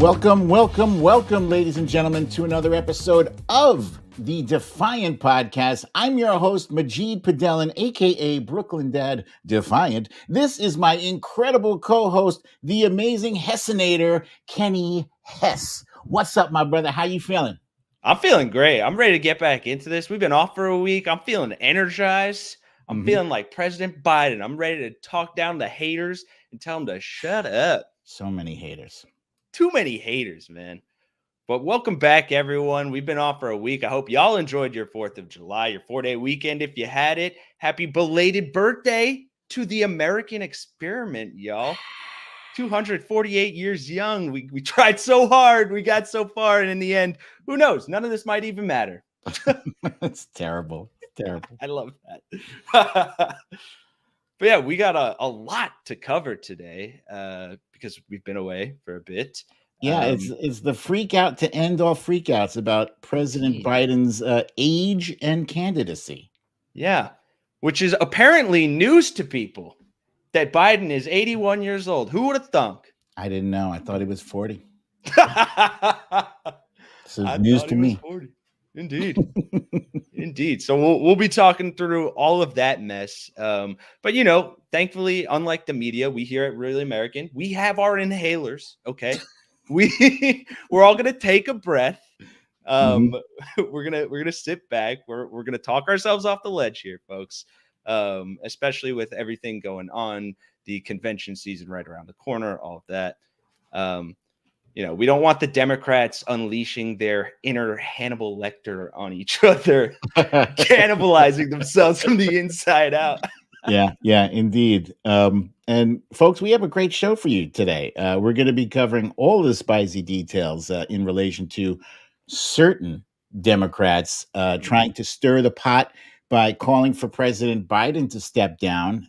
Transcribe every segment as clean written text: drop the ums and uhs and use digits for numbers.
Welcome, ladies and gentlemen, to another episode of the Defiant Podcast. I'm your host, Majid Padelin, aka Brooklyn Dad Defiant. This is my incredible co-host, the amazing Hessinator, Kenny Hess. What's up, my brother? How you feeling? I'm feeling great. I'm ready to get back into this. We've been off for a week. I'm feeling energized. I'm feeling like President Biden. I'm ready to talk down the haters and tell them to shut up. So many haters. Too many haters, man. But welcome back, everyone. We've been off for a week. I hope y'all enjoyed your 4th of July, your 4-day weekend. If you had it, happy belated birthday to the American experiment, y'all. 248 years young. We tried so hard. We got so far. And in the end, who knows? None of this might even matter. It's terrible. It's terrible. I love that. But yeah, we got a lot to cover today because we've been away for a bit. Yeah, it's the freak out to end all freakouts about President Biden's age and candidacy. Yeah, which is apparently news to people that Biden is 81 years old. Who would have thunk? I didn't know. I thought he was 40. This is I news thought to he was me. 40. Indeed. Indeed. So we'll be talking through all of that mess. But, you know, thankfully, unlike the media, we here at Really American, we have our inhalers. Okay. We're all going to take a breath. We're going to sit back. We're going to talk ourselves off the ledge here, folks. Especially with everything going on, the convention season right around the corner, all of that. You know, we don't want the Democrats unleashing their inner Hannibal Lecter on each other, cannibalizing themselves from the inside out. Yeah, indeed. And folks, we have a great show for you today. We're going to be covering all the spicy details in relation to certain Democrats trying to stir the pot by calling for President Biden to step down.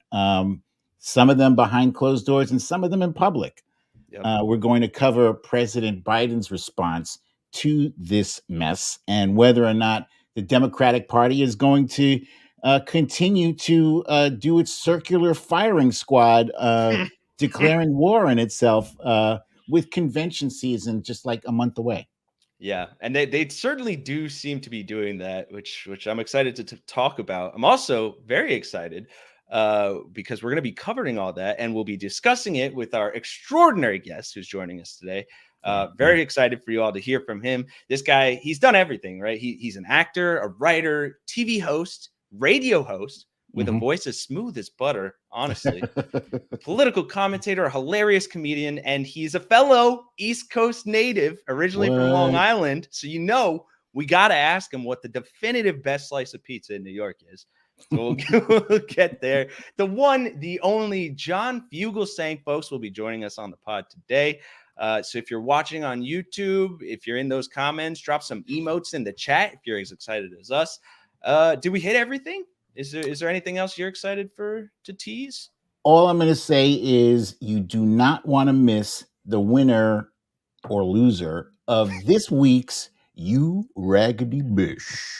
Some of them behind closed doors and some of them in public. Yep. We're going to cover President Biden's response to this mess and whether or not the Democratic Party is going to continue to do its circular firing squad, declaring war on itself with convention season just like a month away. Yeah, and they certainly do seem to be doing that, which I'm excited to talk about. I'm also very excited because we're going to be covering all that, and we'll be discussing it with our extraordinary guest who's joining us today. Very excited for you all to hear from him. This guy, he's done everything, right? He's an actor, a writer, TV host, radio host with a voice as smooth as butter, honestly. Political commentator, a hilarious comedian, and he's a fellow East Coast native, originally from Long Island. So you know we got to ask him what the definitive best slice of pizza in New York is. So we'll get there. The one, the only John Fugelsang, folks, will be joining us on the pod today. So if you're watching on YouTube, if you're in those comments, drop some emotes in the chat if you're as excited as us. Did we hit everything? Is there anything else you're excited to tease? All I'm going to say is you do not want to miss the winner or loser of this week's You Raggedy Bish.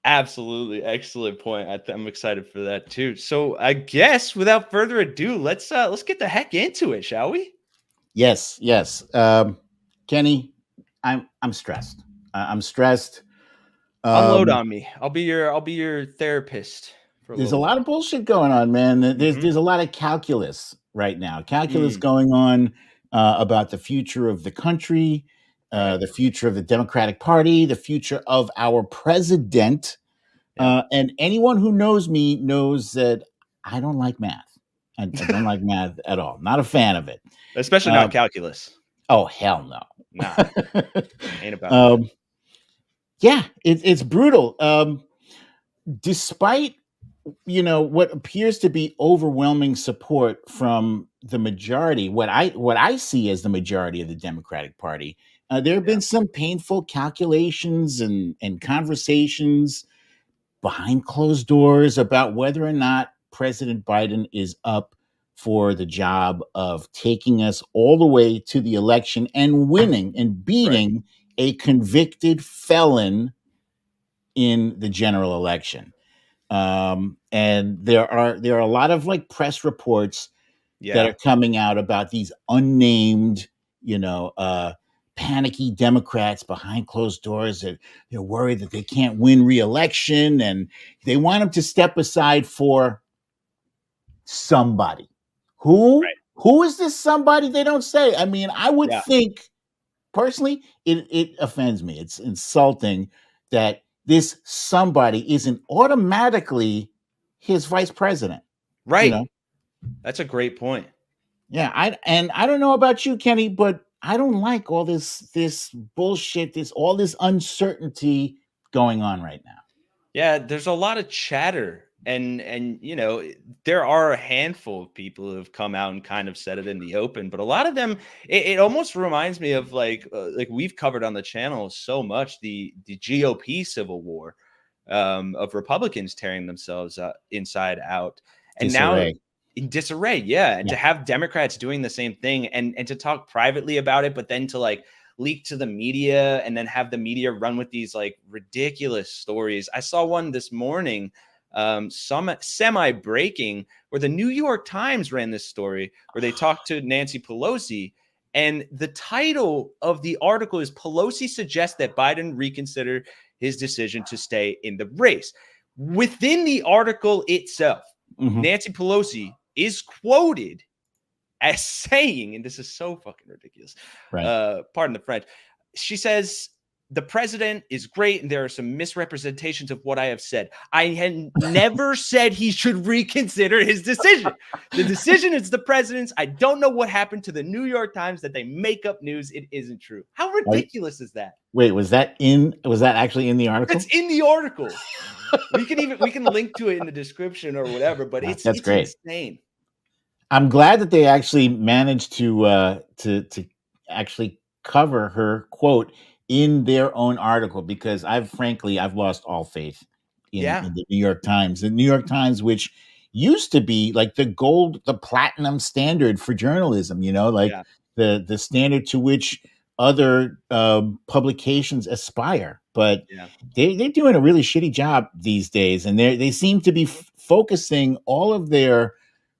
Absolutely. Excellent point. I'm excited for that too. So I guess without further ado, let's get the heck into it, shall we? Yes. Kenny, I'm stressed. I'm stressed. Unload on me. I'll be your therapist. There's a lot of bullshit going on, man. There's a lot of calculus right now. Calculus going on about the future of the country, the future of the Democratic Party, the future of our president. And anyone who knows me knows that I don't like math. I don't like math at all. Not a fan of it. Especially not calculus. Oh, hell no. Nah. Ain't about that. Yeah, it's brutal. Despite, what appears to be overwhelming support from the majority, what I see as the majority of the Democratic Party, there have been some painful calculations and conversations behind closed doors about whether or not President Biden is up for the job of taking us all the way to the election and winning and beating a convicted felon in the general election. And there are a lot of like press reports that Yeah. are coming out about these unnamed, you know, panicky Democrats behind closed doors that they're worried that they can't win re-election, and they want them to step aside for somebody. Who? Right. Who is this somebody? They don't say. I mean, I would Yeah. think personally, it offends me. It's insulting that this somebody isn't automatically his vice president. You know, Right. That's a great point. yeah. I don't know about you, Kenny, but I don't like all this bullshit, this all this uncertainty going on right now. Yeah, there's a lot of chatter, and there are a handful of people who have come out and kind of said it in the open, but a lot of them, it almost reminds me of like we've covered on the channel so much the GOP civil war, of Republicans tearing themselves inside out, and now Disarray. in disarray. Yeah, and Yeah. to have Democrats doing the same thing, and to talk privately about it, but then to like leak to the media and then have the media run with these like ridiculous stories. I saw one this morning, some semi breaking, where the New York Times ran this story where they talked to Nancy Pelosi. And the title of the article is Pelosi suggests that Biden reconsider his decision to stay in the race. Within the article itself, Mhm. Nancy Pelosi is quoted as saying, and this is so fucking ridiculous, Right. pardon the French, she says, the president is great, and there are some misrepresentations of what I have said. I had never said he should reconsider his decision. The decision is the president's. I don't know what happened to the New York Times that they make up news. It isn't true. How ridiculous is that? Wait, was that actually in the article? That's in the article. We can link to it in the description or whatever, but it's That's great. insane. I'm glad that they actually managed to actually cover her quote in their own article, because I've lost all faith Yeah. in the New York Times. The New York Times, which used to be like the platinum standard for journalism, like Yeah. the standard to which other publications aspire. But Yeah. they're doing a really shitty job these days, and they seem to be focusing all of their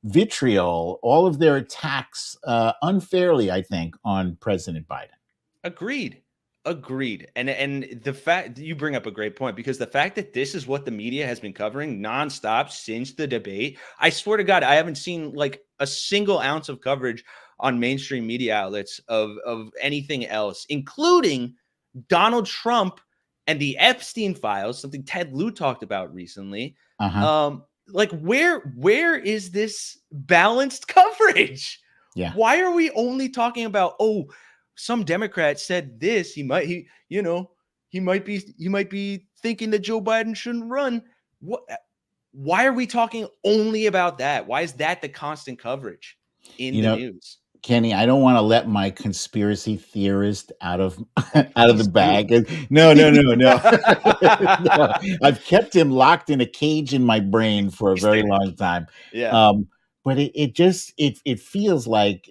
vitriol, all of their attacks unfairly, I think, on President Biden. Agreed. And the fact you bring up a great point, because the fact that this is what the media has been covering nonstop since the debate, I swear to God, I haven't seen like a single ounce of coverage on mainstream media outlets of anything else, including Donald Trump and the Epstein files, something Ted Lieu talked about recently. Uh-huh. Like where is this balanced coverage? Yeah. Why are we only talking about, some Democrat said this, he might be thinking that Joe Biden shouldn't run. Why are we talking only about that? Why is that the constant coverage in You the know, news? Kenny, I don't want to let my conspiracy theorist out of Oh, out of the please do. bag. No, no, no, no. No. I've kept him locked in a cage in my brain for a He's very there. long time. Yeah. But it feels like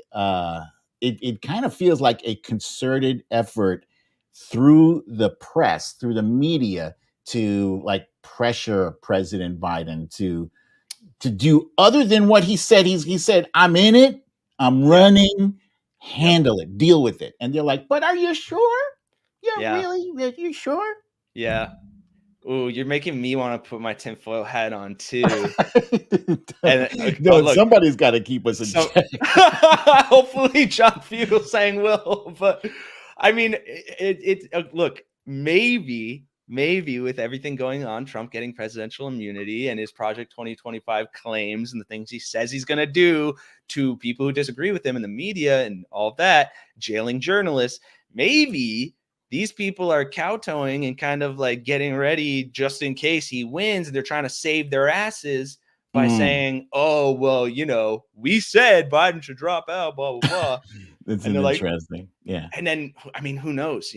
it kind of feels like a concerted effort through the press, through the media, to like pressure President Biden to do other than what he said. He said, I'm in it, I'm Yeah. running, Yep. handle it, deal with it. And they're like, but are you sure? Yeah. Are you sure? Yeah. Ooh, you're making me want to put my tinfoil hat on too. And No, look, somebody's got to keep us in so check. hopefully John Fugelsang will. But I mean, look, maybe with everything going on, Trump getting presidential immunity and his Project 2025 claims and the things he says he's going to do to people who disagree with him in the media and all of that, jailing journalists, maybe these people are kowtowing and kind of like getting ready just in case he wins, and they're trying to save their asses by saying, oh, well, we said Biden should drop out, blah, blah, blah. That's And they're like, interesting. Yeah. and then, I mean, who knows,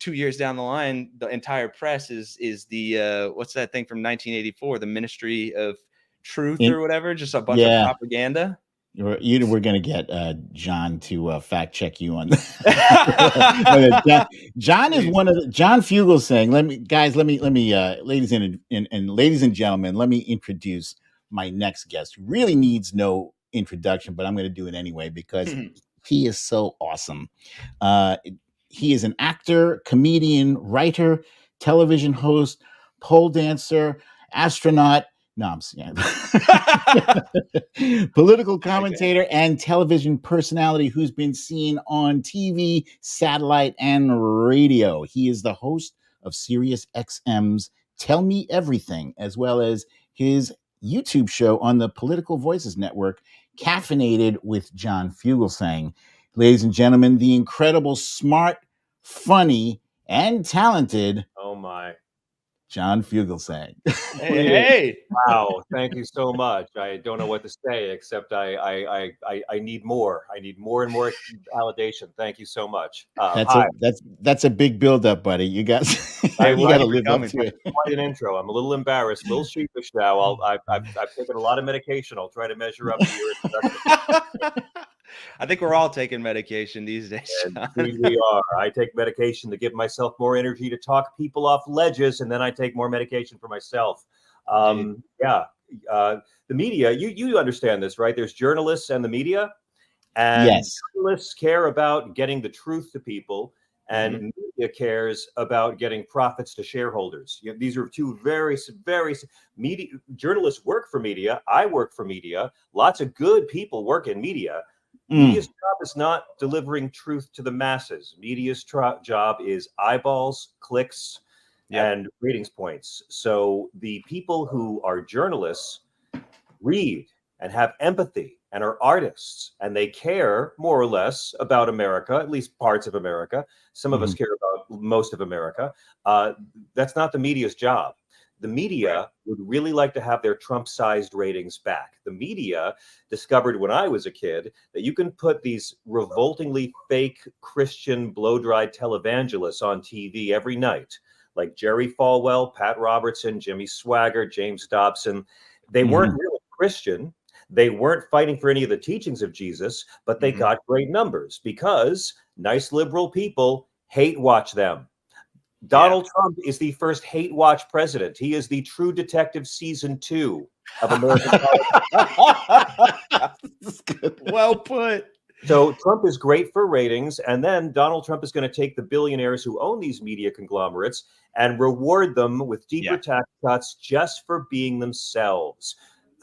2 years down the line, the entire press is the, what's that thing from 1984, the Ministry of Truth or whatever, just a bunch of Yeah. propaganda. We're going to get John to fact check you on that. John is one of the John Fugelsang. Ladies and ladies and gentlemen, let me introduce my next guest. Who really needs no introduction, but I'm going to do it anyway because he is so awesome. He is an actor, comedian, writer, television host, pole dancer, astronaut. No, I'm saying political commentator and television personality who's been seen on TV, satellite, and radio. He is the host of Sirius XM's Tell Me Everything, as well as his YouTube show on the Political Voices Network, Caffeinated with John Fugelsang. Ladies and gentlemen, the incredible, smart, funny, and talented Oh my. John Fugelsang. Hey. Wow. Thank you so much. I don't know what to say except I need more. I need more and more validation. Thank you so much. That's a big build-up, buddy. You got you got to live up to it. Quite an intro. I'm a little embarrassed, a little sheepish now. I've taken a lot of medication. I'll try to measure up to your introduction. I think we're all taking medication these days. We are. I take medication to give myself more energy to talk people off ledges, and then I take more medication for myself. The media, you understand this, right? There's journalists and the media, and yes. Journalists care about getting the truth to people, and media cares about getting profits to shareholders. These are two very media. Journalists work for media. I work for media. Lots of good people work in media. Media's job is not delivering truth to the masses. Media's job is eyeballs, clicks, and ratings points. So the people who are journalists read and have empathy and are artists, and they care more or less about America, at least parts of America. Some of us care about most of America. That's not the media's job. The media would really like to have their Trump-sized ratings back. The media discovered when I was a kid that you can put these revoltingly fake Christian blow-dried televangelists on TV every night, like Jerry Falwell, Pat Robertson, Jimmy Swaggart, James Dobson. They weren't really Christian. They weren't fighting for any of the teachings of Jesus, but they got great numbers because nice liberal people hate watch them. Donald Trump is the first hate watch president. He is the True Detective season 2 of American politics. Well put. So Trump is great for ratings, and then Donald Trump is going to take the billionaires who own these media conglomerates and reward them with deeper tax cuts just for being themselves.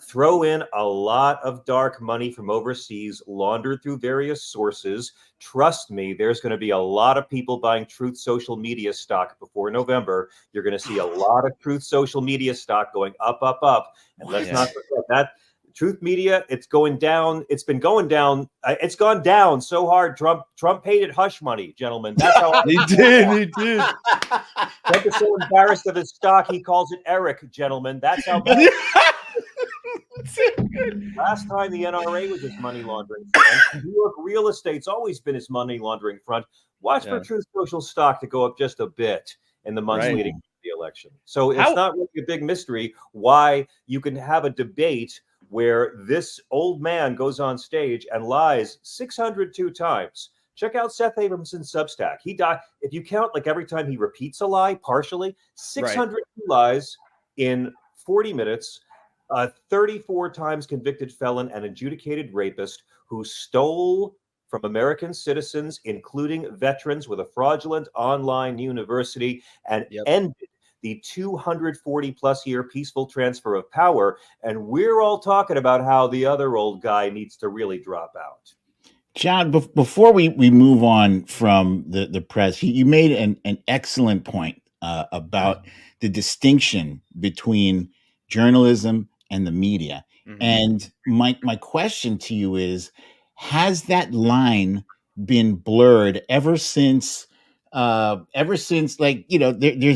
Throw in a lot of dark money from overseas, laundered through various sources. Trust me, there's going to be a lot of people buying Truth Social Media stock before November. You're going to see a lot of Truth Social Media stock going up. And let's not forget that Truth Media, it's going down. It's been going down. It's gone down so hard. Trump paid it hush money, gentlemen. That's how He did. Trump is so embarrassed of his stock, he calls it Eric, gentlemen. That's how bad. Last time the NRA was his money laundering front. New York real estate's always been his money laundering front. Watch for Truth Social stock to go up just a bit in the months leading to the election. So it's not really a big mystery why you can have a debate where this old man goes on stage and lies 602 times. Check out Seth Abramson's Substack. He died. If you count like every time he repeats a lie partially, 602 lies in 40 minutes. 34 times convicted felon and adjudicated rapist who stole from American citizens, including veterans, with a fraudulent online university and ended the 240 plus year peaceful transfer of power. And we're all talking about how the other old guy needs to really drop out. John, before we move on from the press, you made an excellent point about the distinction between journalism and the media. And my question to you is, has that line been blurred ever since there's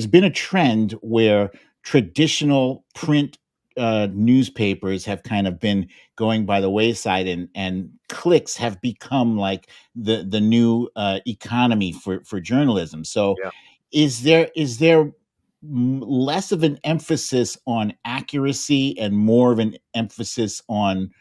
been a trend where traditional print newspapers have kind of been going by the wayside, and clicks have become like the new economy for journalism. So is there less of an emphasis on accuracy and more of an emphasis on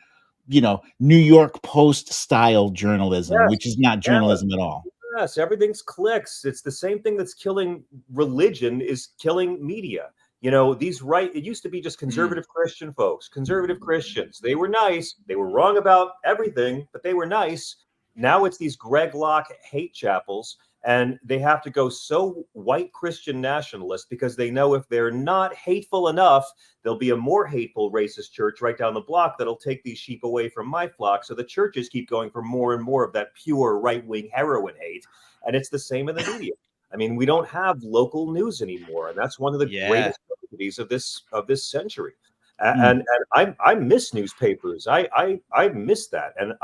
New York Post style journalism, Yes, which is not yeah, journalism at all. yes, everything's clicks. It's the same thing that's killing religion is killing media. It used to be just conservative Christian folks, conservative Christians. They were nice. They were wrong about everything, but they were nice. Now it's these Greg Locke hate chapels, and they have to go so white Christian nationalist because they know if they're not hateful enough, there'll be a more hateful racist church right down the block that'll take these sheep away from my flock. So the churches keep going for more and more of that pure right-wing heroin hate. And it's the same in the media. I mean, we don't have local news anymore, and that's one of the greatest tragedies of this century. And I miss newspapers. I miss that, and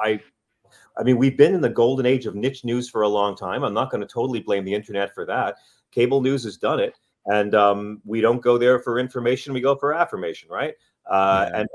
I mean, we've been in the golden age of niche news for a long time. I'm not going to totally blame the internet for that. Cable news has done it, and we don't go there for information. We go for affirmation, right? And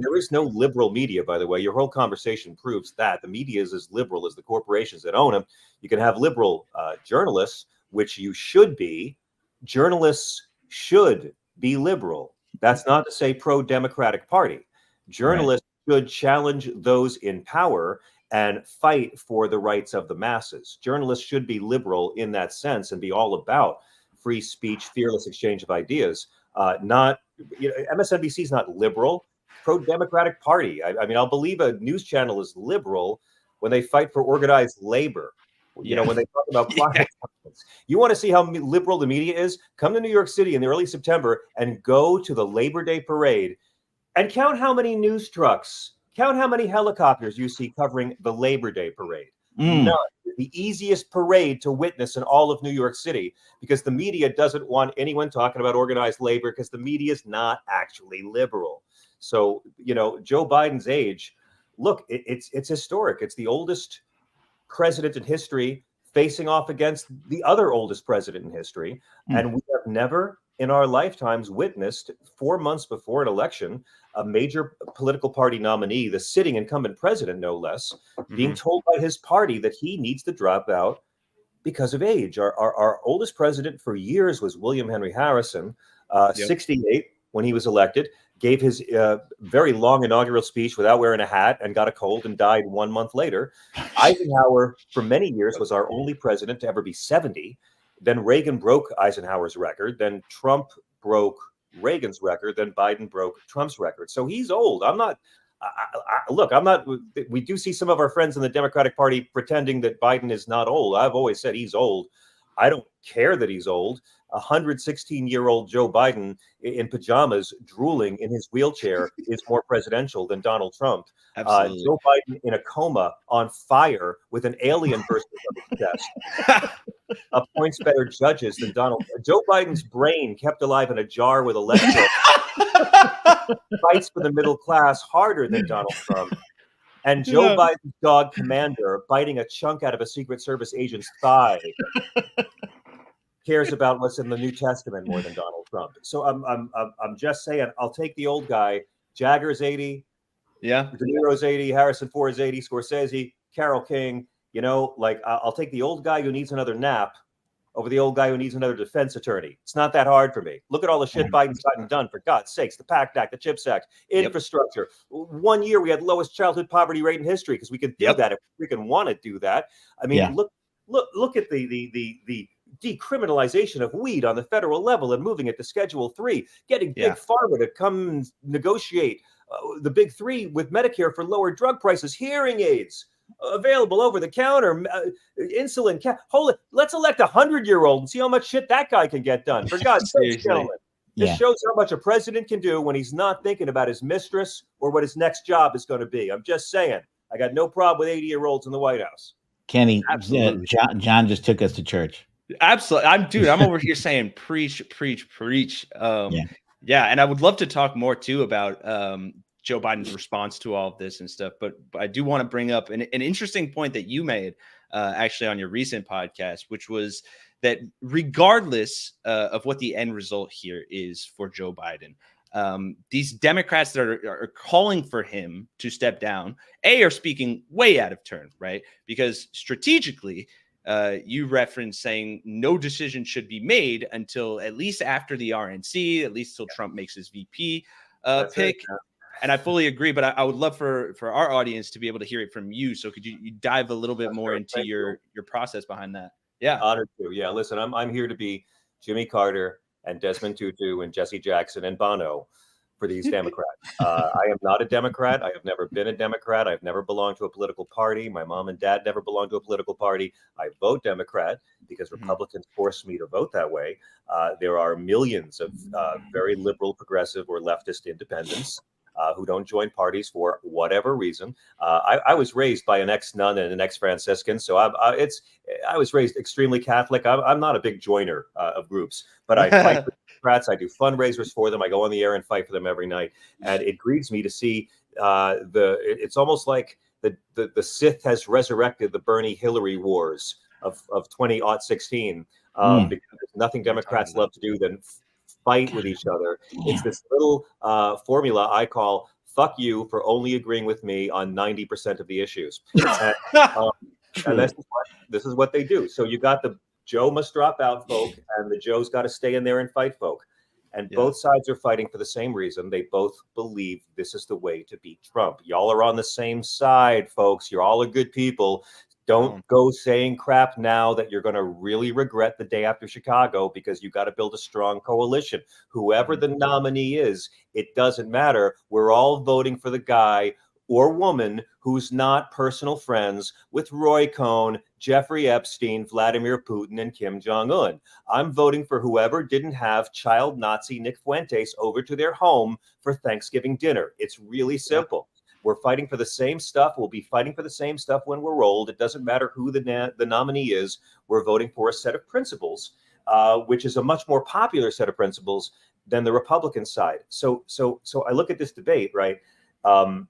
there is no liberal media, by the way. Your whole conversation proves that the media is as liberal as the corporations that own them. You can have liberal journalists, which you should be. Journalists should be liberal. That's not to say pro-democratic party. Journalists should challenge those in power and fight for the rights of the masses. Journalists should be liberal in that sense and be all about free speech, fearless exchange of ideas. MSNBC is not liberal, pro-democratic party. I mean, I'll believe a news channel is liberal when they fight for organized labor. When they talk about climate science. You want to see how liberal the media is? Come to New York City in the early September and go to the Labor Day parade and count how many news trucks, count how many helicopters you see covering the Labor Day parade. None. The easiest parade to witness in all of New York City, because the media doesn't want anyone talking about organized labor, because the media is not actually liberal. So, Joe Biden's age, look, it's historic. It's the oldest president in history facing off against the other oldest president in history. And we have never in our lifetimes witnessed 4 months before an election, a major political party nominee, the sitting incumbent president, no less, being told by his party that he needs to drop out because of age. Our oldest president for years was William Henry Harrison, 68 when he was elected, gave his very long inaugural speech without wearing a hat and got a cold and died 1 month later. Eisenhower, for many years, was our only president to ever be 70. Then Reagan broke Eisenhower's record. Then Trump broke Reagan's record. Then Biden broke Trump's record. So he's old. I'm not. We do see some of our friends in the Democratic Party pretending that Biden is not old. I've always said he's old. I don't care that he's old. 116-year-old Joe Biden in pajamas, drooling in his wheelchair, is more presidential than Donald Trump. Joe Biden in a coma, on fire, with an alien bursting from his chest, appoints better judges than Donald. Joe Biden's brain kept alive in a jar with electric fights for the middle class harder than Donald Trump. And Joe Biden's dog Commander, biting a chunk out of a Secret Service agent's thigh, cares about what's in the New Testament more than Donald Trump. So I'm just saying, I'll take the old guy. Jagger's 80, De Niro's 80, Harrison Ford's 80, Scorsese, Carole King. I'll take the old guy who needs another nap over the old guy who needs another defense attorney. It's not that hard for me. Look at all the shit Biden's gotten done, for God's sakes. The PACT Act, the CHIPS Act, infrastructure. 1 year we had lowest childhood poverty rate in history because we could do that if we freaking want to do that. I mean, look at the decriminalization of weed on the federal level and moving it to Schedule 3, getting Big Pharma to come negotiate the Big Three with Medicare for lower drug prices, hearing aids available over the counter, insulin. Let's elect a 100-year-old and see how much shit that guy can get done. For God's sake, gentlemen. This shows how much a president can do when he's not thinking about his mistress or what his next job is going to be. I'm just saying, I got no problem with 80-year-olds in the White House. Kenny, John just took us to church. Absolutely. I'm over here saying preach. And I would love to talk more too about Joe Biden's response to all of this and stuff. But I do want to bring up an interesting point that you made actually on your recent podcast, which was that regardless of what the end result here is for Joe Biden, these Democrats that are calling for him to step down, are speaking way out of turn, right? Because strategically, you referenced saying no decision should be made until at least after the RNC, at least till Trump makes his VP pick. I fully agree. But I would love for our audience to be able to hear it from you. So could you dive a little bit more into your process behind that? Yeah. Honored to. Yeah. Listen, I'm here to be Jimmy Carter and Desmond Tutu and Jesse Jackson and Bono for these Democrats. I am not a Democrat. I have never been a Democrat. I've never belonged to a political party. My mom and dad never belonged to a political party. I vote Democrat because Republicans forced me to vote that way. There are millions of very liberal, progressive, or leftist independents who don't join parties for whatever reason. I was raised by an ex-nun and an ex-Franciscan, so I was raised extremely Catholic. I'm not a big joiner of groups, but I fight for Democrats. I do fundraisers for them. I go on the air and fight for them every night, and it grieves me to see it's almost like the Sith has resurrected the Bernie Hillary wars of 2016 because there's nothing Democrats love to do than fight with each other. It's this little formula I call "fuck you" for only agreeing with me on 90% of the issues. And this is what they do. So you got the Joe must drop out folk, and the Joe's got to stay in there and fight folk. And both sides are fighting for the same reason. They both believe this is the way to beat Trump. Y'all are on the same side, folks. You're all good people. Don't go saying crap now that you're going to really regret the day after Chicago, because you got to build a strong coalition. Whoever the nominee is, it doesn't matter. We're all voting for the guy or woman who's not personal friends with Roy Cohn, Jeffrey Epstein, Vladimir Putin, and Kim Jong-un. I'm voting for whoever didn't have child Nazi Nick Fuentes over to their home for Thanksgiving dinner. It's really simple. We're fighting for the same stuff. We'll be fighting for the same stuff when we're old. It doesn't matter who the nominee is. We're voting for a set of principles, which is a much more popular set of principles than the Republican side. So I look at this debate, right,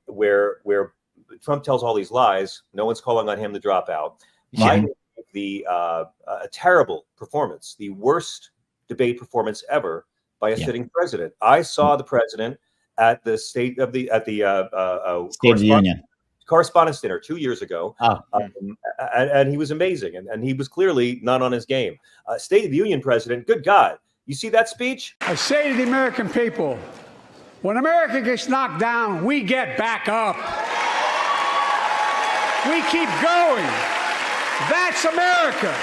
where Trump tells all these lies. No one's calling on him to drop out. Biden, a terrible performance, the worst debate performance ever by a sitting president. I saw the president at the State of the Union Correspondents' Dinner 2 years ago, and he was amazing, and he was clearly not on his game. State of the Union president, good God, you see that speech? I say to the American people, when America gets knocked down, we get back up. We keep going. That's America.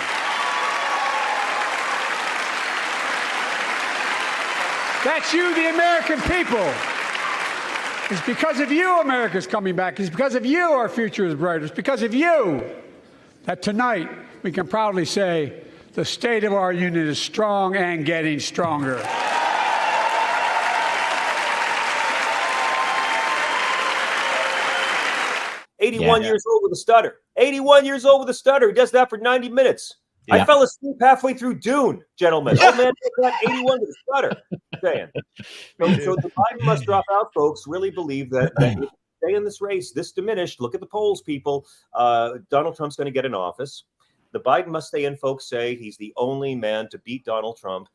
That's you, the American people. It's because of you America's coming back. It's because of you our future is brighter. It's because of you that tonight we can proudly say the state of our union is strong and getting stronger. Years old with a stutter. 81 years old with a stutter. He does that for 90 minutes. Yeah. I fell asleep halfway through Dune, gentlemen. Oh man, 81 with a stutter. Saying. So the Biden must drop out folks really believe that if they stay in this race, this diminished. Look at the polls, people. Donald Trump's going to get in office. The Biden must stay in folks say he's the only man to beat Donald Trump.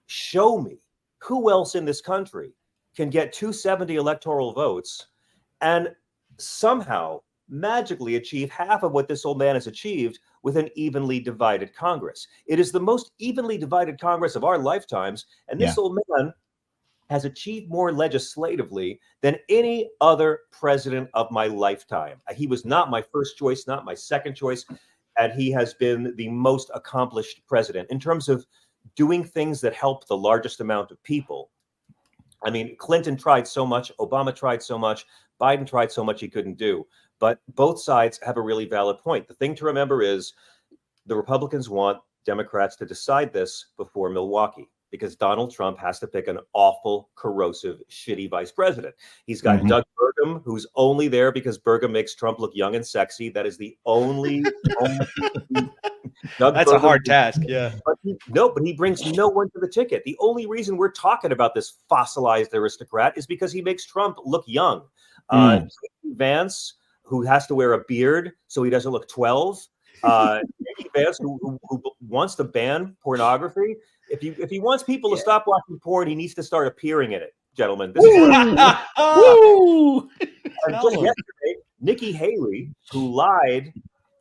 Show me who else in this country can get 270 electoral votes and somehow magically achieve half of what this old man has achieved with an evenly divided Congress. It is the most evenly divided Congress of our lifetimes, and this old man has achieved more legislatively than any other president of my lifetime. He was not my first choice, not my second choice, and he has been the most accomplished president in terms of doing things that help the largest amount of people. I mean, Clinton tried so much, Obama tried so much, Biden tried so much he couldn't do. But both sides have a really valid point. The thing to remember is the Republicans want Democrats to decide this before Milwaukee, because Donald Trump has to pick an awful, corrosive, shitty vice president. He's got Doug Burgum, who's only there because Burgum makes Trump look young and sexy. That is the only That's Burgum, a hard task, yeah. But he brings no one to the ticket. The only reason we're talking about this fossilized aristocrat is because he makes Trump look young. Vance, who has to wear a beard so he doesn't look 12. Vance, who wants to ban pornography. If he wants people to stop watching porn, he needs to start appearing in it, gentlemen. This is and just yesterday, Nikki Haley, who lied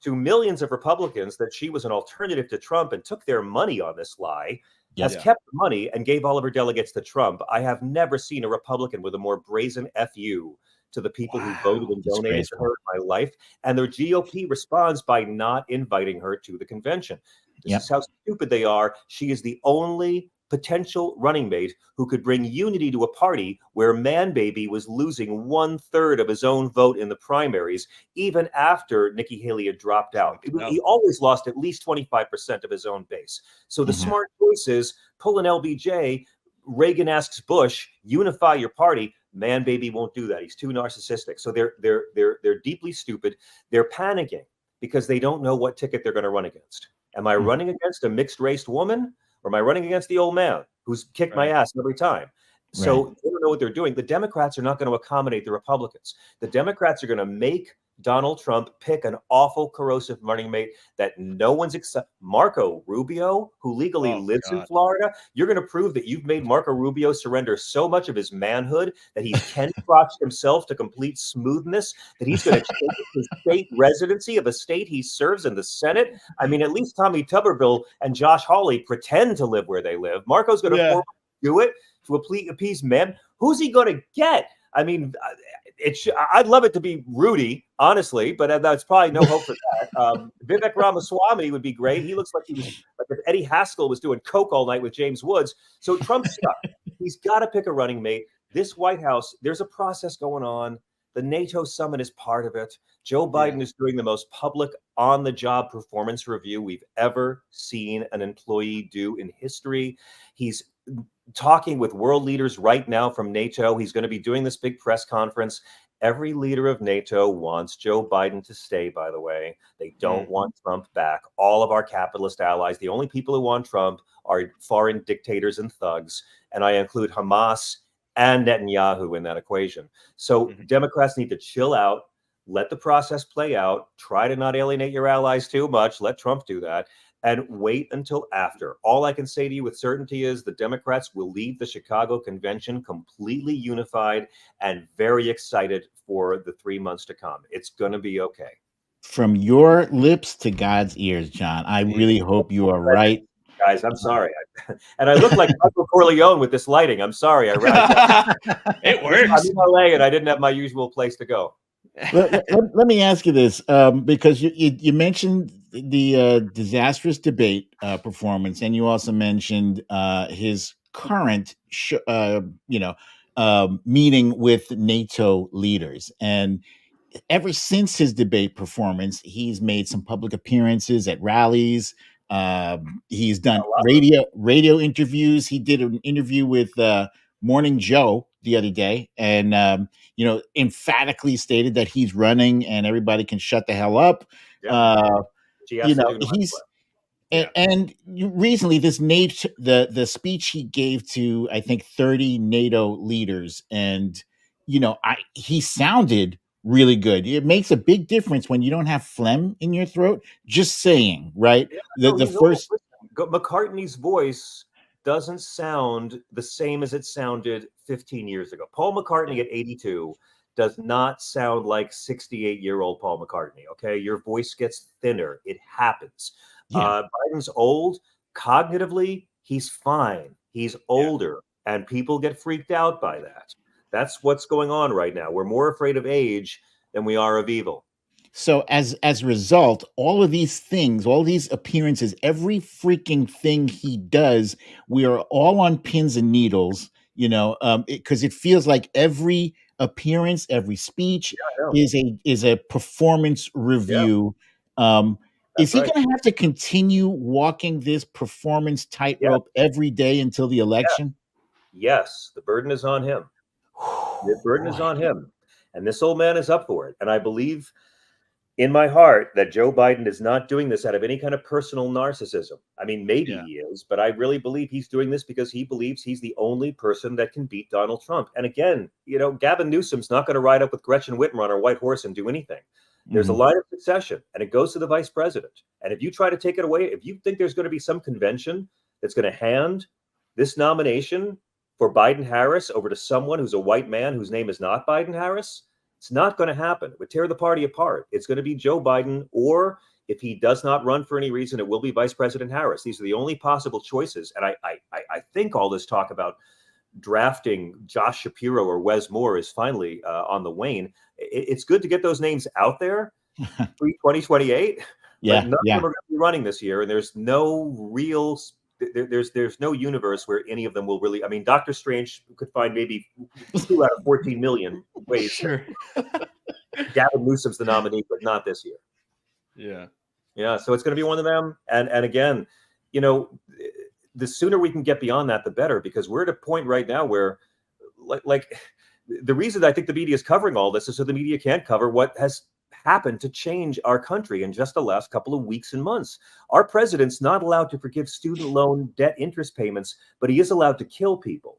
to millions of Republicans that she was an alternative to Trump and took their money on this lie, has kept the money and gave all of her delegates to Trump. I have never seen a Republican with a more brazen FU to the people who voted and donated to her in my life. And their GOP responds by not inviting her to the convention. This is how stupid they are. She is the only potential running mate who could bring unity to a party where Man Baby was losing 1/3 of his own vote in the primaries, even after Nikki Haley had dropped out. He always lost at least 25% of his own base. So the smart choice is pull an LBJ. Reagan asks Bush, unify your party. Man Baby won't do that. He's too narcissistic. So they're deeply stupid. They're panicking because they don't know what ticket they're going to run against. Am I running against a mixed-race woman? Or am I running against the old man who's kicked my ass every time? So they don't know what they're doing. The Democrats are not going to accommodate the Republicans. The Democrats are going to make Donald Trump pick an awful, corrosive running mate that no one's except Marco Rubio, who legally lives in Florida. You're going to prove that you've made Marco Rubio surrender so much of his manhood that he's Ken Crotched himself to complete smoothness, that he's going to change his state residency of a state he serves in the Senate. I mean, at least Tommy Tuberville and Josh Hawley pretend to live where they live. Marco's going to do it to appease men. Who's he going to get? I mean, I'd love it to be Rudy, honestly, but that's probably no hope for that. Vivek Ramaswamy would be great. He looks like he was like if Eddie Haskell was doing coke all night with James Woods. So Trump's stuck. He's got to pick a running mate. This White House, there's a process going on. The NATO summit is part of it. Joe Biden is doing the most public on-the-job performance review we've ever seen an employee do in history. He's talking with world leaders right now from NATO. He's going to be doing this big press conference. Every leader of NATO wants Joe Biden to stay, by the way. They don't want Trump back. All of our capitalist allies, the only people who want Trump are foreign dictators and thugs. And I include Hamas and Netanyahu in that equation. So Democrats need to chill out, let the process play out, try to not alienate your allies too much, let Trump do that, and wait until after. All I can say to you with certainty is the Democrats will leave the Chicago convention completely unified and very excited for the 3 months to come. It's going to be okay. From your lips to God's ears, John, I really hope you are right. Guys, I'm sorry. And I look like Michael Corleone with this lighting. I'm sorry. It works. I'm in LA and I didn't have my usual place to go. Let me ask you this, because you mentioned the disastrous debate performance, and you also mentioned his current meeting with NATO leaders. And ever since his debate performance, he's made some public appearances at rallies. He's done radio interviews. He did an interview with Morning Joe the other day, and emphatically stated that he's running and everybody can shut the hell up. And recently this the speech he gave to, I think, 30 NATO leaders, and he sounded really good. It makes a big difference when you don't have phlegm in your throat. Just saying, right? McCartney's voice doesn't sound the same as it sounded 15 years ago. Paul McCartney at 82 does not sound like 68-year-old Paul McCartney. Okay, your voice gets thinner. It happens. Biden's old. Cognitively, he's fine. He's older, and people get freaked out by that. That's what's going on right now. We're more afraid of age than we are of evil. So as a result, all of these things, all these appearances, every freaking thing he does, we are all on pins and needles, because it feels like every appearance, every speech is a performance review. Is he going to have to continue walking this performance tightrope every day until the election? Yes, the burden is on him. The burden is on him. And this old man is up for it. And I believe in my heart that Joe Biden is not doing this out of any kind of personal narcissism. I mean, maybe he is, but I really believe he's doing this because he believes he's the only person that can beat Donald Trump. And again, Gavin Newsom's not going to ride up with Gretchen Whitmer on her white horse and do anything. There's a line of succession, and it goes to the vice president. And if you try to take it away, if you think there's going to be some convention that's going to hand this nomination for Biden-Harris over to someone who's a white man whose name is not Biden-Harris, it's not going to happen. It would tear the party apart. It's going to be Joe Biden, or if he does not run for any reason, it will be Vice President Harris. These are the only possible choices. And I think all this talk about drafting Josh Shapiro or Wes Moore is finally on the wane. It's good to get those names out there pre-2028. Yeah, but none of them are going to be running this year, and there's no real. There's no universe where any of them will really. I mean, Doctor Strange could find maybe 2 out of 14 million ways. Sure. Gavin Newsom's the nominee, but not this year. Yeah. So it's going to be one of them. And again, you know, the sooner we can get beyond that, the better, because we're at a point right now where, like the reason I think the media is covering all this is so the media can't cover what has happened to change our country in just the last couple of weeks and months. Our president's not allowed to forgive student loan debt interest payments, but he is allowed to kill people.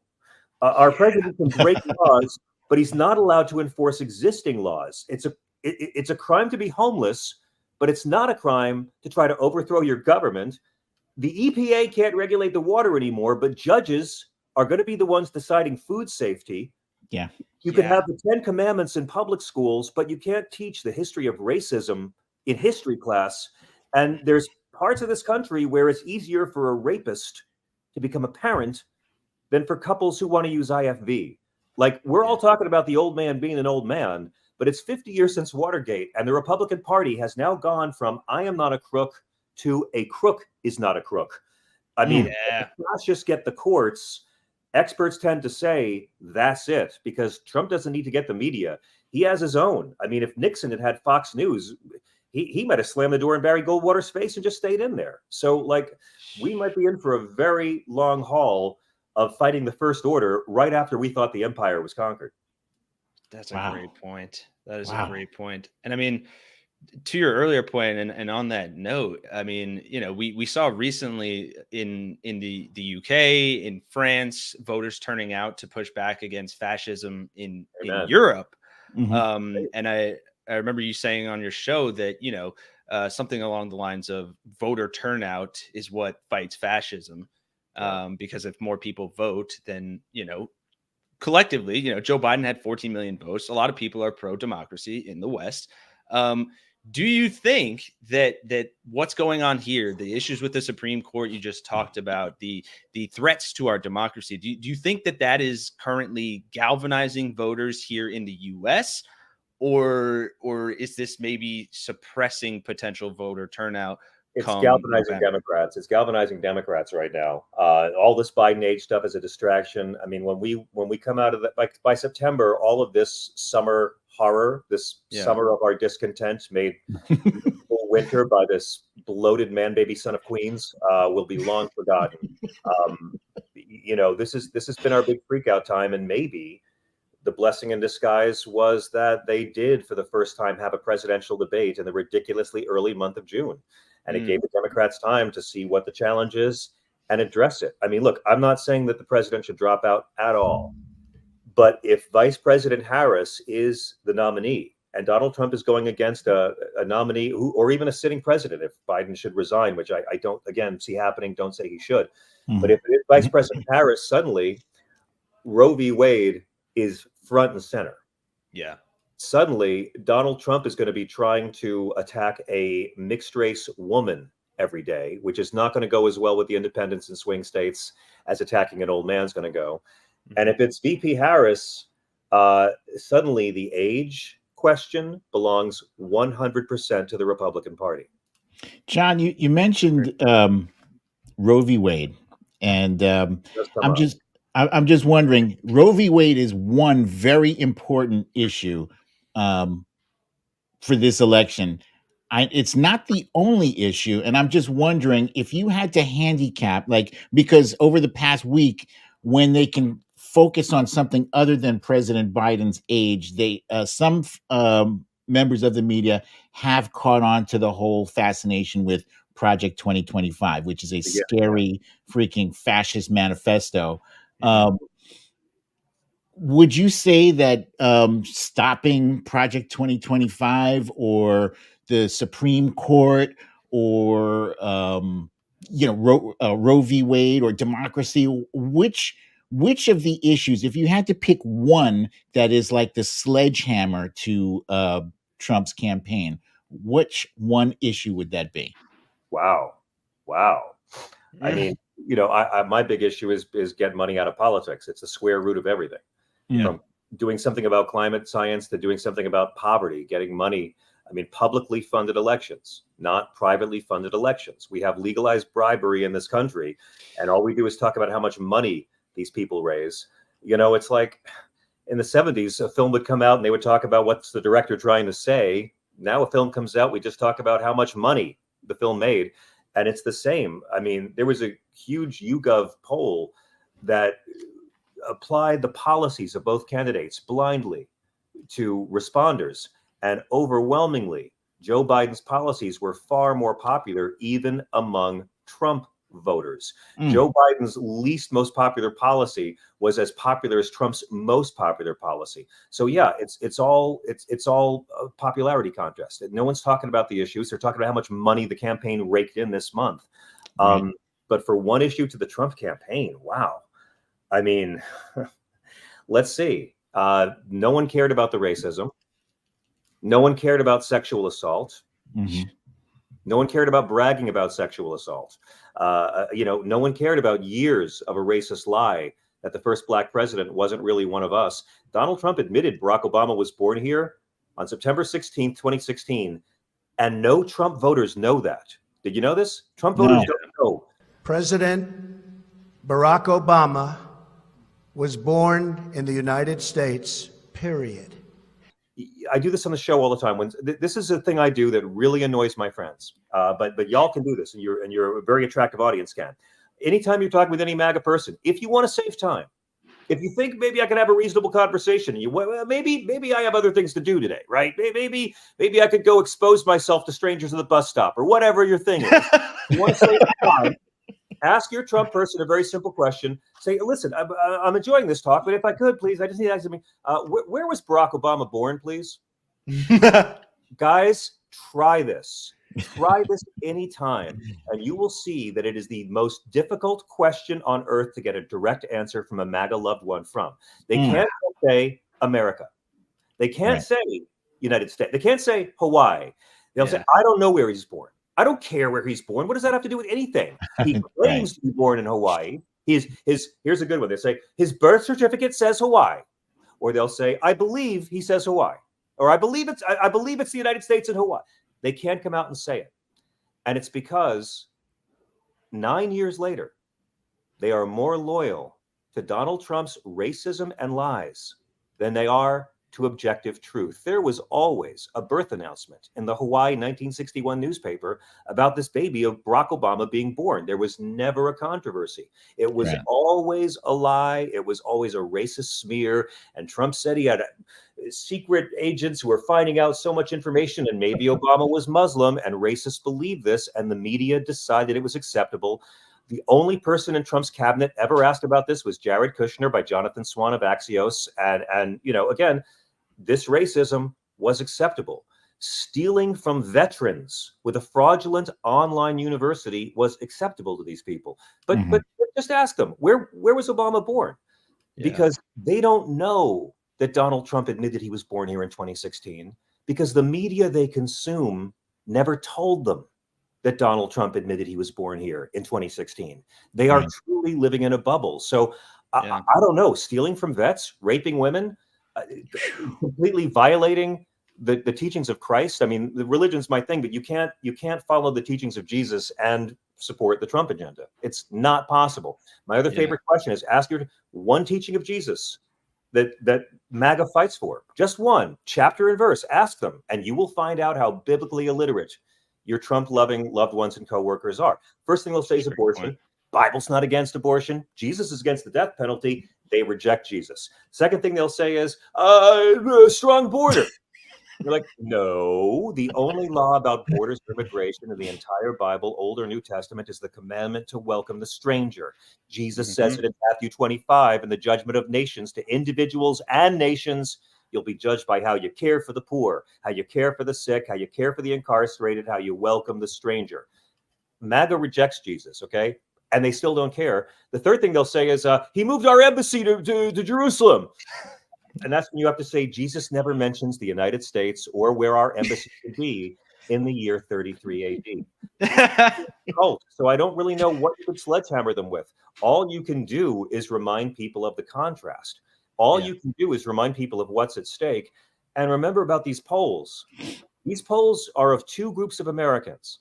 Our president can break laws, but he's not allowed to enforce existing laws. It's a crime to be homeless, but it's not a crime to try to overthrow your government. The EPA can't regulate the water anymore, but judges are going to be the ones deciding food safety. Yeah. You can have the 10 Commandments in public schools, but you can't teach the history of racism in history class. And there's parts of this country where it's easier for a rapist to become a parent than for couples who want to use IFV. Like, we're all talking about the old man being an old man, but it's 50 years since Watergate, and the Republican Party has now gone from I am not a crook to a crook is not a crook. I mean, let's just get the courts. Experts tend to say that's it, because Trump doesn't need to get the media. He has his own. I mean, if Nixon had Fox News, he might have slammed the door in Barry Goldwater's face and just stayed in there. So, like, we might be in for a very long haul of fighting the First Order right after we thought the empire was conquered. That's a great point. That is a great point. And I mean, to your earlier point, and on that note, I mean, you know, we saw recently in the UK, in France, voters turning out to push back against fascism in Europe. Mm-hmm. And I remember you saying on your show that, you know, something along the lines of voter turnout is what fights fascism. Because if more people vote, then, you know, collectively, you know, Joe Biden had 14 million votes. A lot of people are pro-democracy in the West. Do you think that what's going on here, the issues with the Supreme Court you just talked about, the threats to our democracy, do you think that is currently galvanizing voters here in the U.S., or is this maybe suppressing potential voter turnout? It's galvanizing Democrats. It's galvanizing Democrats right now. All this Biden age stuff is a distraction. I mean, when we come out of that, like by September, all of this summer horror, this summer of our discontent made winter by this bloated man baby son of Queens will be long forgotten. You know, this has been our big freakout time, and maybe the blessing in disguise was that they did for the first time have a presidential debate in the ridiculously early month of June. And it gave the Democrats time to see what the challenge is and address it. I mean, look, I'm not saying that the president should drop out at all. But if Vice President Harris is the nominee and Donald Trump is going against a nominee who, or even a sitting president, if Biden should resign, which I don't, again, see happening, don't say he should. Mm-hmm. But if Vice President Harris, suddenly Roe v. Wade is front and center. Yeah. Suddenly, Donald Trump is going to be trying to attack a mixed race woman every day, which is not going to go as well with the independents and swing states as attacking an old man's going to go. And if it's VP Harris, suddenly the age question belongs 100% to the Republican Party. John, you mentioned Roe v. Wade, and I'm just wondering, Roe v. Wade is one very important issue for this election. It's not the only issue, and I'm just wondering if you had to handicap, like, because over the past week, when they can focus on something other than President Biden's age, some members of the media have caught on to the whole fascination with Project 2025, which is a scary freaking fascist manifesto. Would you say that stopping Project 2025 or the Supreme Court or Roe v. Wade or democracy, which of the issues, if you had to pick one that is like the sledgehammer to Trump's campaign, which one issue would that be? Wow. I mean, my big issue is get money out of politics. It's the square root of everything. Yeah. From doing something about climate science to doing something about poverty, getting money. I mean, publicly funded elections, not privately funded elections. We have legalized bribery in this country, and all we do is talk about how much money these people raise. It's like in the 70s, a film would come out and they would talk about what's the director trying to say. Now a film comes out, we just talk about how much money the film made. And it's the same. I mean, there was a huge YouGov poll that applied the policies of both candidates blindly to responders. And overwhelmingly, Joe Biden's policies were far more popular even among Trump voters. Joe Biden's least most popular policy was as popular as Trump's most popular policy. So yeah, it's all a popularity contest. No one's talking about the issues. They're talking about how much money the campaign raked in this month. Right. But for one issue to the Trump campaign, wow. I mean, let's see. No one cared about the racism. No one cared about sexual assault. Mm-hmm. No one cared about bragging about sexual assault. No one cared about years of a racist lie that the first black president wasn't really one of us. Donald Trump admitted Barack Obama was born here on September 16th, 2016. And no Trump voters know that. Did you know this? Trump voters don't know. President Barack Obama was born in the United States, period. I do this on the show all the time. When this is a thing I do that really annoys my friends, but y'all can do this, and you're a very attractive audience can. Anytime you're talking with any MAGA person, if you want to save time, if you think maybe I can have a reasonable conversation, maybe I have other things to do today, right? Maybe I could go expose myself to strangers at the bus stop or whatever your thing is. You want to save time? Ask your Trump person a very simple question. Say, listen, I'm enjoying this talk, but if I could, please, I just need to ask something. Where was Barack Obama born, please? Guys, try this. Try this anytime, and you will see that it is the most difficult question on earth to get a direct answer from a MAGA loved one from. They can't say America. They can't say United States. They can't say Hawaii. They'll say, I don't know where he's born. I don't care where he's born. What does that have to do with anything? He claims to be born in Hawaii. Here's a good one. They say his birth certificate says Hawaii, or they'll say, I believe he says Hawaii, or I believe it's the United States and Hawaii. They can't come out and say it. And it's because 9 years later, they are more loyal to Donald Trump's racism and lies than they are to objective truth. There was always a birth announcement in the Hawaii 1961 newspaper about this baby of Barack Obama being born. There was never a controversy. It was always a lie. It was always a racist smear. And Trump said he had secret agents who were finding out so much information, and maybe Obama was Muslim, and racists believed this, and the media decided it was acceptable. The only person in Trump's cabinet ever asked about this was Jared Kushner by Jonathan Swan of Axios. And again, this racism was acceptable. Stealing from veterans with a fraudulent online university was acceptable to these people. But just ask them, where was Obama born? Because they don't know that Donald Trump admitted he was born here in 2016, because the media they consume never told them that Donald Trump admitted he was born here in 2016. They are truly living in a bubble. So I don't know, stealing from vets, raping women, completely violating the teachings of Christ. I mean, the religion's my thing, but you can't follow the teachings of Jesus and support the Trump agenda. It's not possible. My other favorite question is, ask your one teaching of Jesus that MAGA fights for. Just one, chapter and verse. Ask them, and you will find out how biblically illiterate your Trump-loving loved ones and coworkers are. First thing they'll say is abortion. Bible's not against abortion. Jesus is against the death penalty. They reject Jesus. Second thing they'll say is strong border. You're like, no, the only law about borders and immigration in the entire Bible, Old or New Testament, is the commandment to welcome the stranger. Jesus says it in Matthew 25, in the judgment of nations to individuals and nations. You'll be judged by how you care for the poor, how you care for the sick, how you care for the incarcerated, how you welcome the stranger. MAGA rejects Jesus, okay? And they still don't care. The third thing they'll say is, he moved our embassy to Jerusalem. And that's when you have to say, Jesus never mentions the United States or where our embassy should be. in the year 33 AD. Cult. So I don't really know what you could sledgehammer them with. All you can do is remind people of the contrast. All you can do is remind people of what's at stake. And remember about these polls. These polls are of two groups of Americans.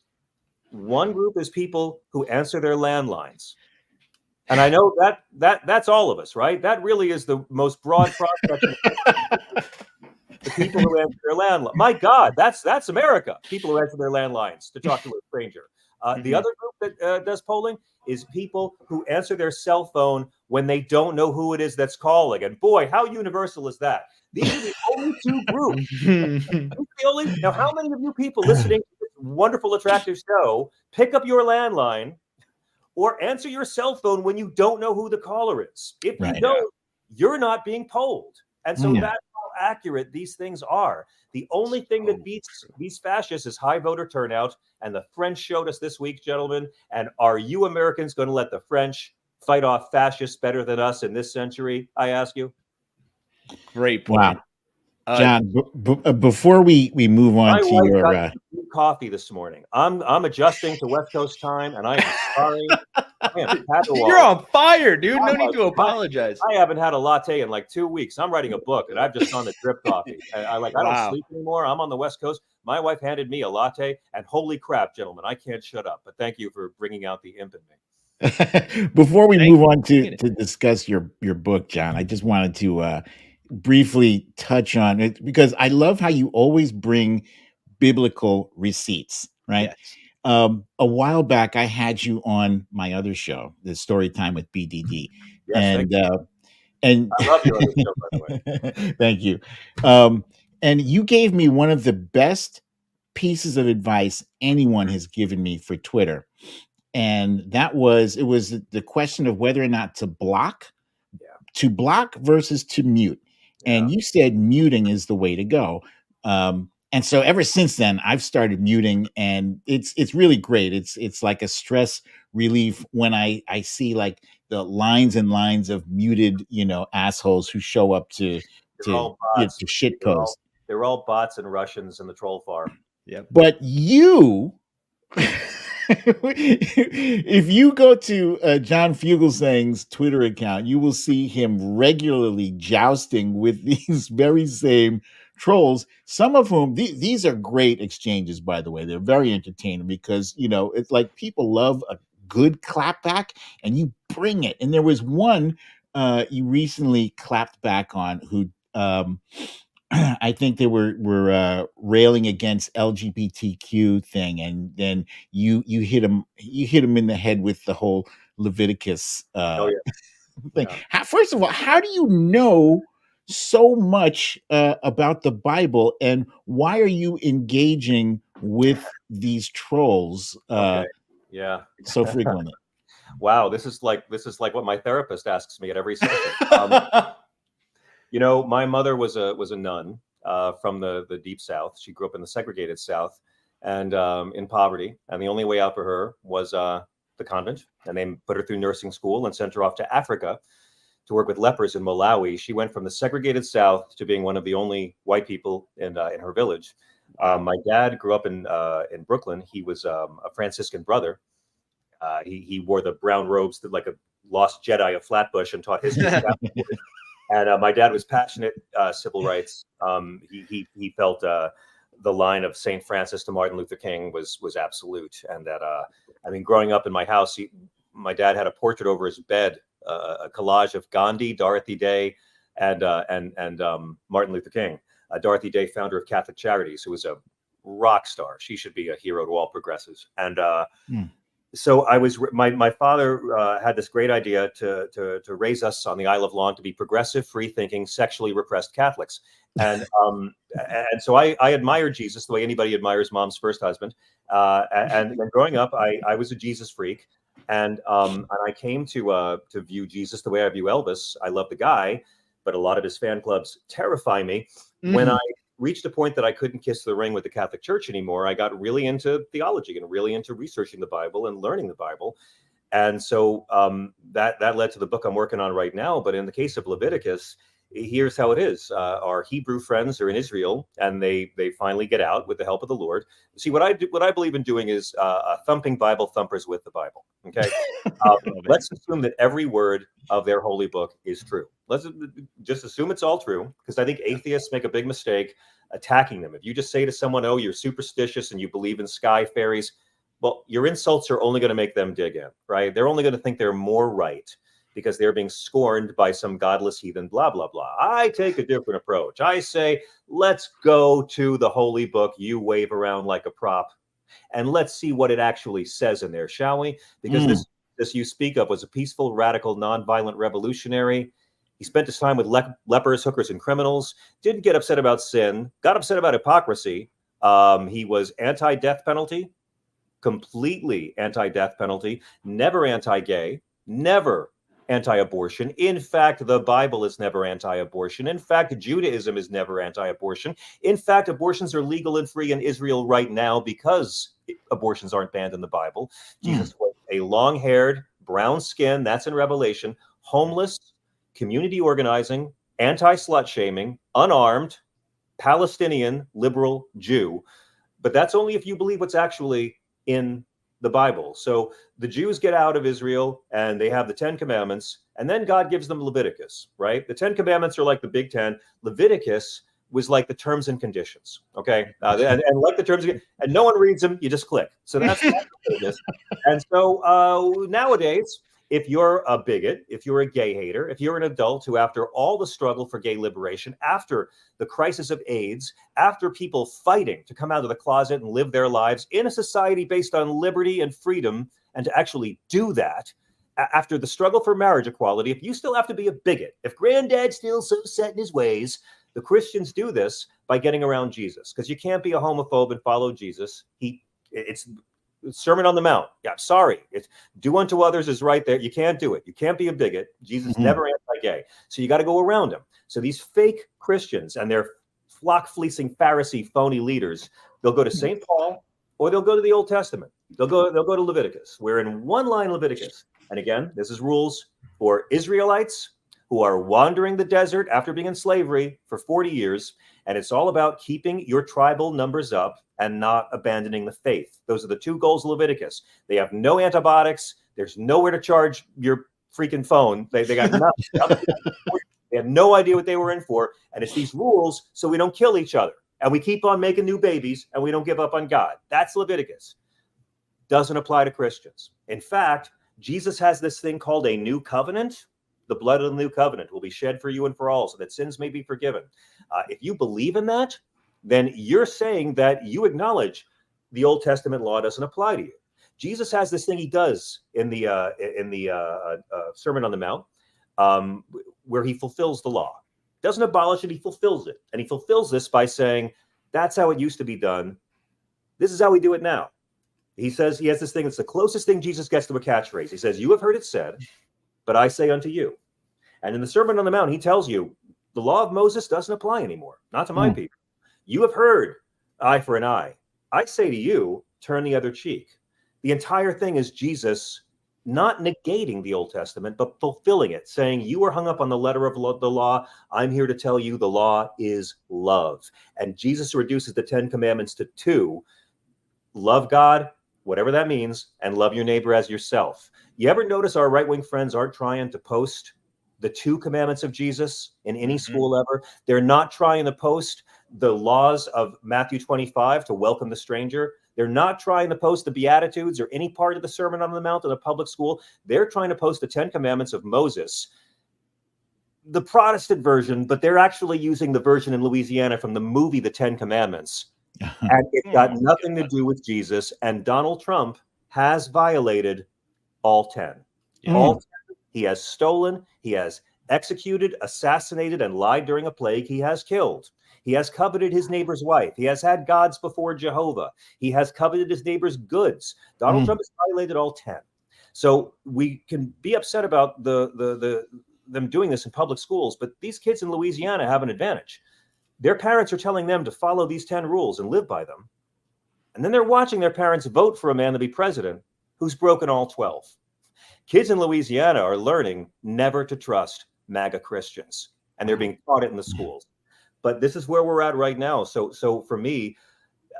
One group is people who answer their landlines. And I know that's all of us, right? That really is the most broad cross-section. The people who answer their landline. My God, that's America. People who answer their landlines to talk to a stranger. The other group that does polling is people who answer their cell phone when they don't know who it is that's calling. And boy, how universal is that? These are the only two groups. Now, how many of you people listening to this wonderful, attractive show pick up your landline or answer your cell phone when you don't know who the caller is? If you don't, you're not being polled. And so that's how accurate these things are. The only thing that beats these fascists is high voter turnout. And the French showed us this week, gentlemen. And are you Americans going to let the French fight off fascists better than us in this century? I ask you. Great point. Wow. John, before we move on to your coffee this morning, I'm adjusting to West Coast time, and I am sorry. You're on fire, dude. No need to apologize. I haven't had a latte in like 2 weeks. I'm writing a book, and I've just gone to drip coffee. I don't sleep anymore. I'm on the West Coast. My wife handed me a latte, and holy crap, gentlemen, I can't shut up. But thank you for bringing out the imp in me. Before we move on to discuss your book, John, I just wanted to briefly touch on it because I love how you always bring biblical receipts, right? Yes. A while back, I had you on my other show, the Story Time with BDD. Yes, and I love your other show, by the way. Thank you. And you gave me one of the best pieces of advice anyone has given me for Twitter. And it was the question of whether or not to block versus to mute. And you said muting is the way to go. And so ever since then, I've started muting, and it's really great. It's like a stress relief when I see like the lines and lines of muted, assholes who show up to shit post. They're all bots and Russians in the troll farm. Yeah. But you, if you go to John Fugelsang's Twitter account, you will see him regularly jousting with these very same trolls, some of whom these are great exchanges, by the way. They're very entertaining because, it's like people love a good clapback and you bring it. And there was one you recently clapped back on who I think they were railing against LGBTQ thing, and then you hit him in the head with the whole Leviticus thing. First of all, how do you know so much about the Bible, and why are you engaging with these trolls so frequently? Wow, this is like what my therapist asks me at every session. My mother was a nun from the deep South. She grew up in the segregated South and in poverty. And the only way out for her was the convent. And they put her through nursing school and sent her off to Africa to work with lepers in Malawi. She went from the segregated South to being one of the only white people in her village. My dad grew up in Brooklyn. He was a Franciscan brother. He wore the brown robes that like a lost Jedi of Flatbush and taught history. And my dad was passionate civil rights. He felt the line of St. Francis to Martin Luther King was absolute. And that, growing up in my house, my dad had a portrait over his bed, a collage of Gandhi, Dorothy Day, and Martin Luther King. Dorothy Day, founder of Catholic Charities, who was a rock star. She should be a hero to all progressives. And so my father had this great idea to raise us on the Isle of Long to be progressive, free-thinking, sexually repressed Catholics. And so I admired Jesus the way anybody admires mom's first husband. And growing up, I was a Jesus freak. And I came to view Jesus the way I view Elvis. I love the guy, but a lot of his fan clubs terrify me. Mm-hmm. When I reached a point that I couldn't kiss the ring with the Catholic Church anymore, I got really into theology and really into researching the Bible and learning the Bible. And so that led to the book I'm working on right now. But in the case of Leviticus, here's how it is. Our Hebrew friends are in Israel, and they finally get out with the help of the Lord. See, what I believe in doing is thumping Bible thumpers with the Bible. Okay, let's assume that every word of their holy book is true. Let's just assume it's all true, because I think atheists make a big mistake attacking them. If you just say to someone, "Oh, you're superstitious and you believe in sky fairies," well, your insults are only going to make them dig in, right? They're only going to think they're more right because they're being scorned by some godless heathen, blah, blah, blah. I take a different approach. I say, let's go to the holy book you wave around like a prop, and let's see what it actually says in there, shall we? Because this you speak of was a peaceful, radical, nonviolent revolutionary. He spent his time with lepers, hookers, and criminals, didn't get upset about sin, got upset about hypocrisy. He was anti-death penalty, completely anti-death penalty, never anti-gay, never anti-abortion. In fact, the Bible is never anti-abortion. In fact, Judaism is never anti-abortion. In fact, abortions are legal and free in Israel right now because abortions aren't banned in the Bible. Jesus was a long-haired, brown skin, that's in Revelation, homeless, community organizing, anti-slut shaming, unarmed, Palestinian, liberal Jew. But that's only if you believe what's actually in the Bible. So the Jews get out of Israel and they have the 10 commandments, and then God gives them Leviticus, right? The 10 commandments are like the Big 10. Leviticus was like the terms and conditions, okay? And like the terms, and no one reads them, you just click. So that's Leviticus. And so nowadays, if you're a bigot, if you're a gay hater, if you're an adult who, after all the struggle for gay liberation, after the crisis of AIDS, after people fighting to come out of the closet and live their lives in a society based on liberty and freedom, and to actually do that, after the struggle for marriage equality, if you still have to be a bigot, if granddad's still so set in his ways, the Christians do this by getting around Jesus, because you can't be a homophobe and follow Jesus. It's Sermon on the Mount. Yeah, sorry. It's do unto others is right there. You can't do it. You can't be a bigot. Jesus never anti-gay. So you got to go around him. So these fake Christians and their flock fleecing Pharisee phony leaders, they'll go to St. Paul or they'll go to the Old Testament. They'll go to Leviticus. We're in one line Leviticus. And again, this is rules for Israelites who are wandering the desert after being in slavery for 40 years. And it's all about keeping your tribal numbers up and not abandoning the faith. Those are the two goals of Leviticus. They have no antibiotics. There's nowhere to charge your freaking phone. They got nothing. They have no idea what they were in for. And it's these rules so we don't kill each other. And we keep on making new babies and we don't give up on God. That's Leviticus. Doesn't apply to Christians. In fact, Jesus has this thing called a new covenant. The blood of the new covenant will be shed for you and for all so that sins may be forgiven. If you believe in that, then you're saying that you acknowledge the Old Testament law doesn't apply to you. Jesus has this thing he does in the Sermon on the Mount where he fulfills the law. Doesn't abolish it, he fulfills it. And he fulfills this by saying, that's how it used to be done. This is how we do it now. He says he has this thing, it's the closest thing Jesus gets to a catchphrase. He says, you have heard it said, but I say unto you. And in the Sermon on the Mount, he tells you, the law of Moses doesn't apply anymore, not to my people. You have heard eye for an eye. I say to you, turn the other cheek. The entire thing is Jesus not negating the Old Testament, but fulfilling it, saying you are hung up on the letter of the law. I'm here to tell you the law is love. And Jesus reduces the 10 commandments to 2. Love God, whatever that means, and love your neighbor as yourself. You ever notice our right-wing friends aren't trying to post the 2 commandments of Jesus in any school ever? They're not trying to post the laws of Matthew 25 to welcome the stranger. They're not trying to post the Beatitudes or any part of the Sermon on the Mount in a public school. They're trying to post the 10 commandments of Moses, the Protestant version, but they're actually using the version in Louisiana from the movie The 10 Commandments. And it's got nothing to do with Jesus. And Donald Trump has violated all 10. All 10. He has stolen, he has executed, assassinated, and lied during a plague. He has killed. He has coveted his neighbor's wife. He has had gods before Jehovah. He has coveted his neighbor's goods. Donald Trump has violated all 10. So we can be upset about them doing this in public schools, but these kids in Louisiana have an advantage. Their parents are telling them to follow these 10 rules and live by them. And then they're watching their parents vote for a man to be president who's broken all 12. Kids in Louisiana are learning never to trust MAGA Christians. and they're being taught it in the schools. But this is where we're at right now. So for me,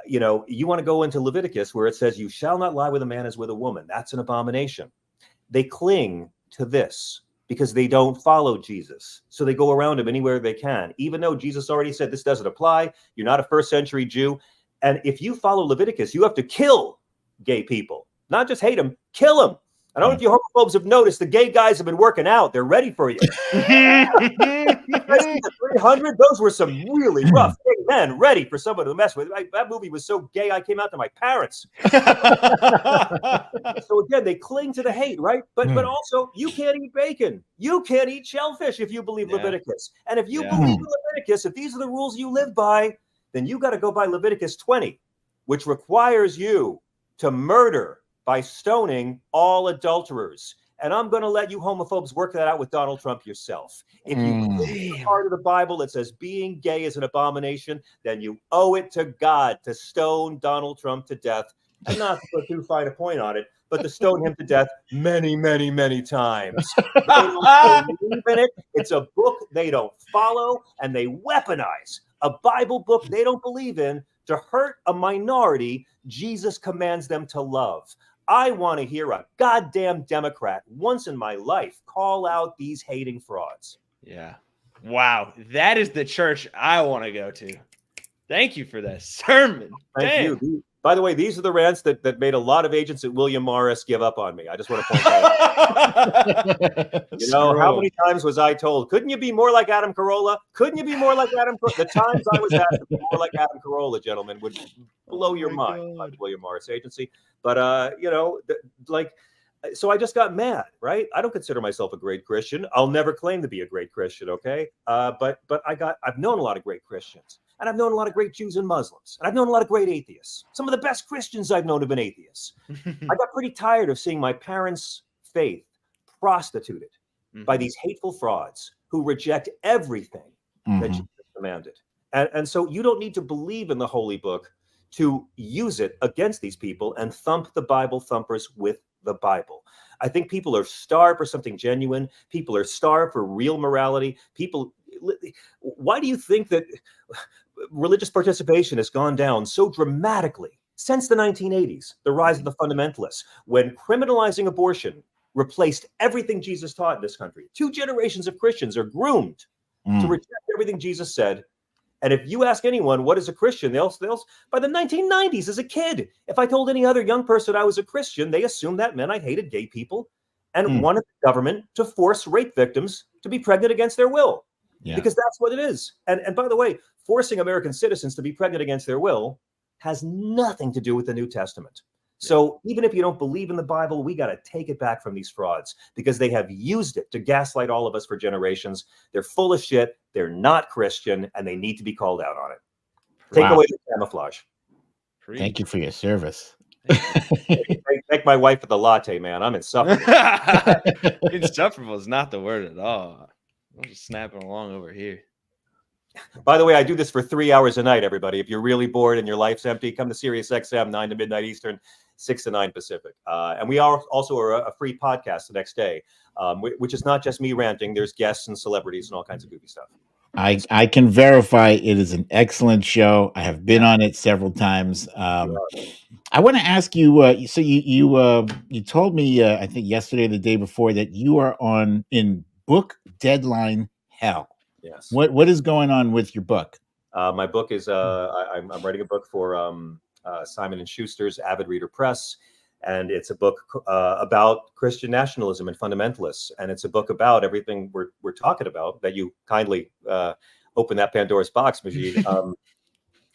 you know, you want to go into Leviticus where it says, you shall not lie with a man as with a woman. That's an abomination. They cling to this because they don't follow Jesus. So they go around him anywhere they can, even though Jesus already said this doesn't apply. You're not a first century Jew. And if you follow Leviticus, you have to kill gay people, not just hate them, kill them. I don't know if you homophobes have noticed the gay guys have been working out. They're ready for you. 300, those were some really rough gay men ready for someone to mess with. That movie was so gay, I came out to my parents. So again, they cling to the hate, right? But also, you can't eat bacon. You can't eat shellfish if you believe Leviticus. And if you believe Leviticus, if these are the rules you live by, then you got to go by Leviticus 20, which requires you to murder by stoning all adulterers. And I'm going to let you homophobes work that out with Donald Trump yourself. If you read the part of the Bible that says being gay is an abomination, then you owe it to God to stone Donald Trump to death. And not to put too fine a point on it, but to stone him to death many, many, many times. They don't believe in it. It's a book they don't follow, and they weaponize a Bible book they don't believe in to hurt a minority Jesus commands them to love. I want to hear a goddamn Democrat once in my life call out these hating frauds. Yeah. Wow. That is the church I want to go to. Thank you for that sermon. Thank you. By the way, these are the rants that made a lot of agents at William Morris give up on me. I just want to point that out. You know, how many times was I told, couldn't you be more like Adam Carolla? Couldn't you be more like Adam Carolla? The times I was asked to be more like Adam Carolla, gentlemen, would blow your mind by the William Morris agency. But, you know, so I just got mad, right? I don't consider myself a great Christian. I'll never claim to be a great Christian, okay? But I've known a lot of great Christians. And I've known a lot of great Jews and Muslims. And I've known a lot of great atheists. Some of the best Christians I've known have been atheists. I got pretty tired of seeing my parents' faith prostituted by these hateful frauds who reject everything that Jesus commanded. And so you don't need to believe in the Holy Book to use it against these people and thump the Bible thumpers with the Bible. I think people are starved for something genuine. People are starved for real morality. Why do you think that religious participation has gone down so dramatically since the 1980s, the rise of the fundamentalists, when criminalizing abortion replaced everything Jesus taught in this country? 2 generations of Christians are groomed to reject everything Jesus said. And if you ask anyone, what is a Christian? They'll by the 1990s, as a kid, if I told any other young person I was a Christian, they assumed that meant I hated gay people and wanted the government to force rape victims to be pregnant against their will. Yeah. Because that's what it is. And by the way, forcing American citizens to be pregnant against their will has nothing to do with the New Testament. So even if you don't believe in the Bible, we got to take it back from these frauds because they have used it to gaslight all of us for generations. They're full of shit. They're not Christian, and they need to be called out on it. Take away the camouflage. Thank you for your service. Thank my wife for the latte, man. I'm insufferable. Insufferable is not the word at all. I'm just snapping along over here. By the way, I do this for 3 hours a night, everybody. If you're really bored and your life's empty, come to Sirius XM, 9 to midnight Eastern, 6 to 9 Pacific. And we are also a free podcast the next day, which is not just me ranting. There's guests and celebrities and all kinds of goofy stuff. I can verify it is an excellent show. I have been on it several times. I want to ask you, so you told me, I think yesterday or the day before, that you are in book deadline hell. Yes. What is going on with your book? My book is I'm writing a book for Simon & Schuster's Avid Reader Press, and it's a book about Christian nationalism and fundamentalists, and it's a book about everything we're talking about that you kindly open that Pandora's box, Majid.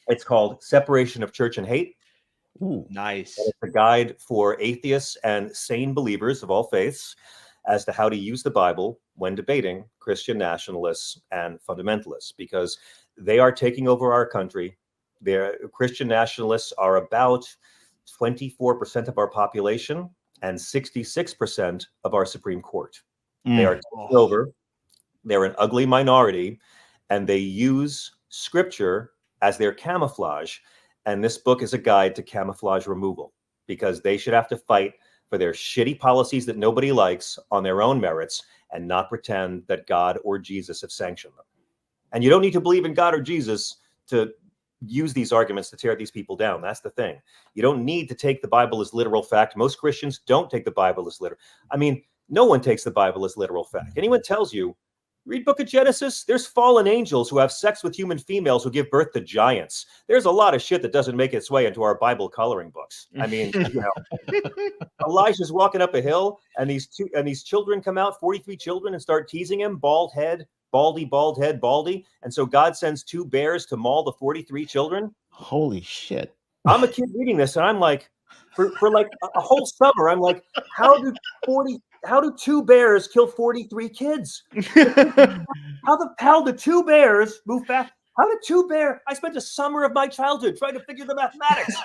It's called Separation of Church and Hate. Ooh, nice. And it's a guide for atheists and sane believers of all faiths as to how to use the Bible when debating Christian nationalists and fundamentalists, because they are taking over our country. Christian nationalists are about 24% of our population and 66% of our Supreme Court. They are taking over. They're an ugly minority, and they use scripture as their camouflage. And this book is a guide to camouflage removal, because they should have to fight for their shitty policies that nobody likes on their own merits and not pretend that God or Jesus have sanctioned them. And you don't need to believe in God or Jesus to use these arguments to tear these people down. That's the thing. You don't need to take the Bible as literal fact. Most Christians don't take the Bible as literal. I mean, no one takes the Bible as literal fact. Anyone tells you, read Book of Genesis, there's fallen angels who have sex with human females who give birth to giants. There's a lot of shit that doesn't make its way into our Bible coloring books. I mean, Elijah's walking up a hill, and these children come out, 43 children, and start teasing him, bald head, baldy, bald head, baldy. And so God sends 2 bears to maul the 43 children. Holy shit. I'm a kid reading this, and I'm like, for like a whole summer, I'm like, how do 2 bears kill 43 kids? How the 2 bears move fast? How did 2 bears? I spent a summer of my childhood trying to figure the mathematics.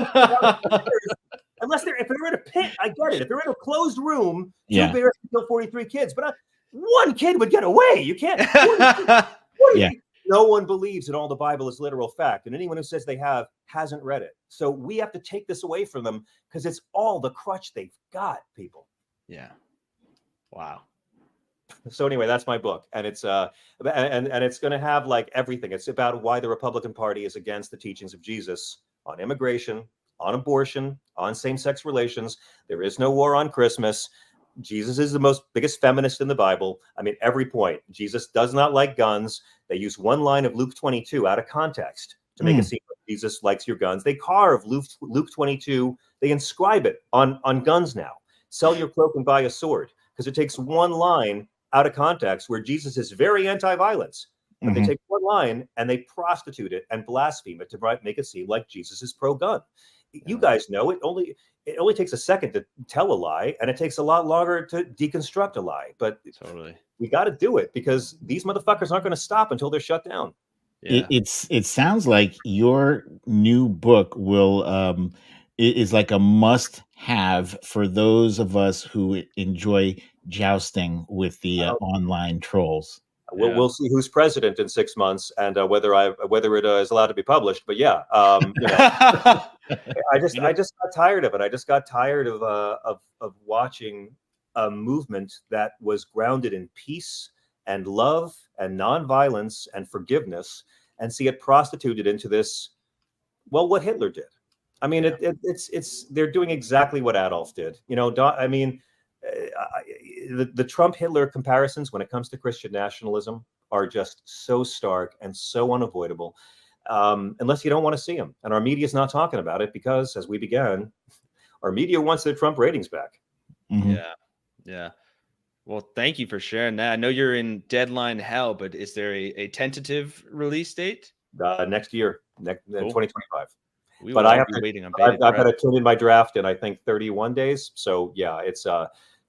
Unless if they're in a pit, I get it. If they're in a closed room, 2 bears can kill 43 kids. But 1 kid would get away. You can't. No one believes in all the Bible is literal fact, and anyone who says they hasn't read it. So we have to take this away from them because it's all the crutch they've got, people. Yeah. Wow. So anyway, that's my book, and it's and it's going to have like everything. It's about why the Republican Party is against the teachings of Jesus on immigration, on abortion, on same-sex relations. There is no war on Christmas. Jesus is the biggest feminist in the Bible. I mean, every point. Jesus does not like guns. They use one line of Luke 22 out of context to make it seem like Jesus likes your guns. They carve Luke 22. They inscribe it on guns now. Sell your cloak and buy a sword. Because it takes one line out of context where Jesus is very anti-violence. But they take one line and they prostitute it and blaspheme it to make it seem like Jesus is pro-gun. You guys know it only takes a second to tell a lie, and it takes a lot longer to deconstruct a lie. But Totally. We got to do it because these motherfuckers aren't going to stop until they're shut down. Yeah. It sounds like your new book is like a must-have for those of us who enjoy jousting with the online trolls. We'll see who's president in 6 months and whether it is allowed to be published. But yeah, I just got tired of it. I just got tired of watching a movement that was grounded in peace and love and nonviolence and forgiveness, and see it prostituted into this. Well, what Hitler did. I mean, they're doing exactly what Adolf did. The Trump-Hitler comparisons when it comes to Christian nationalism are just so stark and so unavoidable, unless you don't want to see them. And our media is not talking about it because, as we began, our media wants their Trump ratings back. Mm-hmm. Yeah. Well, thank you for sharing that. I know you're in deadline hell, but is there a tentative release date? Next year, 2025. But I have to waiting on. I've got to turn in my draft in I think 31 days. So yeah, it's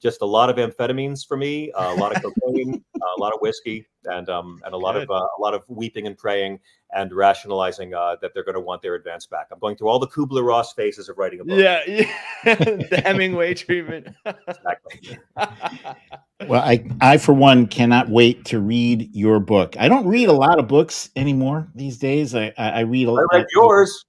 just a lot of amphetamines for me, a lot of cocaine, a lot of whiskey, and a lot of weeping and praying and rationalizing that they're going to want their advance back. I'm going through all the Kubler-Ross phases of writing a book. Yeah. The Hemingway treatment. Exactly. Well, I for one cannot wait to read your book. I don't read a lot of books anymore these days. I read a lot. I read yours.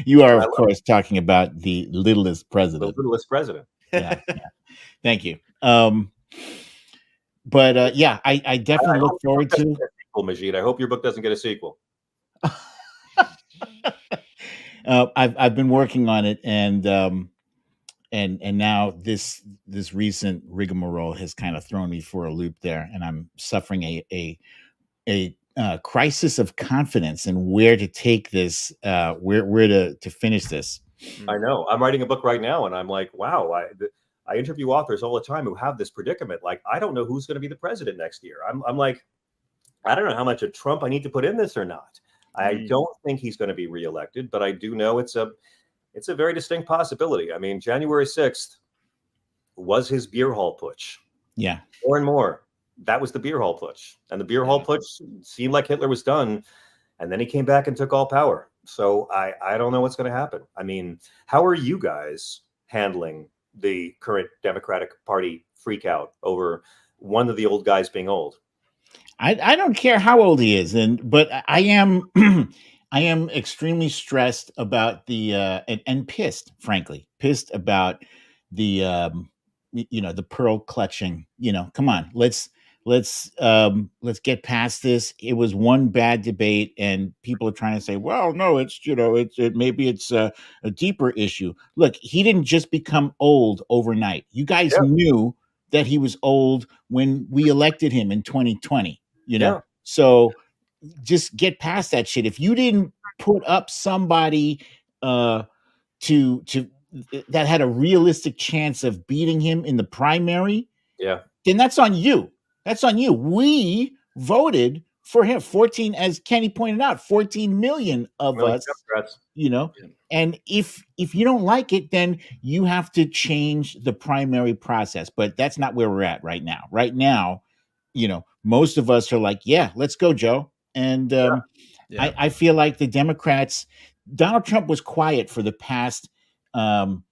You are, of course, talking about The Littlest President. The Littlest President. Yeah. Thank you. But I definitely look forward to sequel, Majid. I hope your book doesn't get a sequel. I've been working on it, and now this recent rigmarole has kind of thrown me for a loop there, and I'm suffering a crisis of confidence in where to take this, where to finish this. I know. I'm writing a book right now, and I'm like, wow. I interview authors all the time who have this predicament. Like, I don't know who's going to be the president next year. I'm like, I don't know how much of Trump I need to put in this or not. I don't think he's going to be reelected, but I do know it's a very distinct possibility. I mean, January 6th was his beer hall putsch. Yeah. More and more. That was the beer hall putsch. And the beer hall putsch seemed like Hitler was done. And then he came back and took all power. So I don't know what's going to happen. I mean, how are you guys handling the current Democratic Party freak out over one of the old guys being old? I don't care how old he is, but I am I am extremely stressed about the and pissed, frankly, about the the pearl clutching. Come on, let's let's get past this. It was one bad debate, and people are trying to say, well, no, it's maybe it's a deeper issue. Look, he didn't just become old overnight. You guys Yeah. knew that he was old when we elected him in 2020. Yeah. So just get past that shit. If you didn't put up somebody to that had a realistic chance of beating him in the primary, Yeah. then that's on you. That's on you. We voted for him. 14, as Kenny pointed out, 14 million of Really, us, Democrats. And if you don't like it, then you have to change the primary process. But that's not where we're at right now. Right now, most of us are like, yeah, let's go, Joe. And I feel like the Democrats, Donald Trump was quiet for the past 7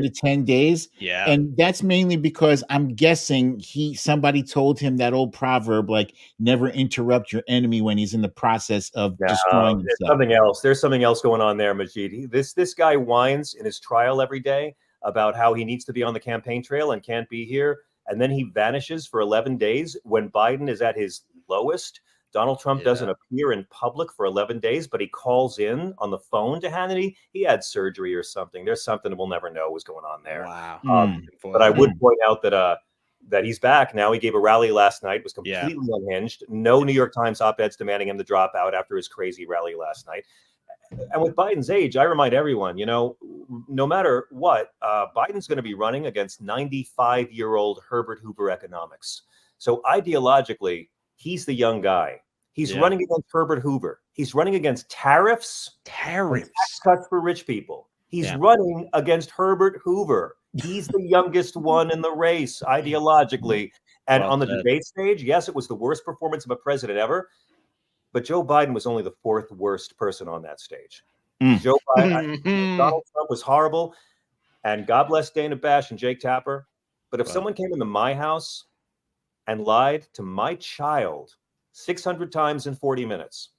to 10 days. Yeah. And that's mainly because I'm guessing somebody told him that old proverb, like, never interrupt your enemy when he's in the process of destroying himself. Something else. There's something else going on there, Majid. This guy whines in his trial every day about how he needs to be on the campaign trail and can't be here. And then he vanishes for 11 days when Biden is at his lowest. Donald Trump doesn't appear in public for 11 days, but he calls in on the phone to Hannity. He had surgery or something. There's something we'll never know what's going on there. Wow. But I would point out that he's back now. He gave a rally last night, was completely unhinged. No New York Times op-eds demanding him to drop out after his crazy rally last night. And with Biden's age, I remind everyone, no matter what, Biden's going to be running against 95-year-old Herbert Hoover economics. So ideologically, he's the young guy. He's running against Herbert Hoover. He's running against tariffs, tax cuts for rich people. He's running against Herbert Hoover. He's the youngest one in the race ideologically. And on the debate stage, yes, it was the worst performance of a president ever. But Joe Biden was only the fourth worst person on that stage. Joe Biden, Donald Trump was horrible. And God bless Dana Bash and Jake Tapper. But if someone came into my house and lied to my child 600 times in 40 minutes,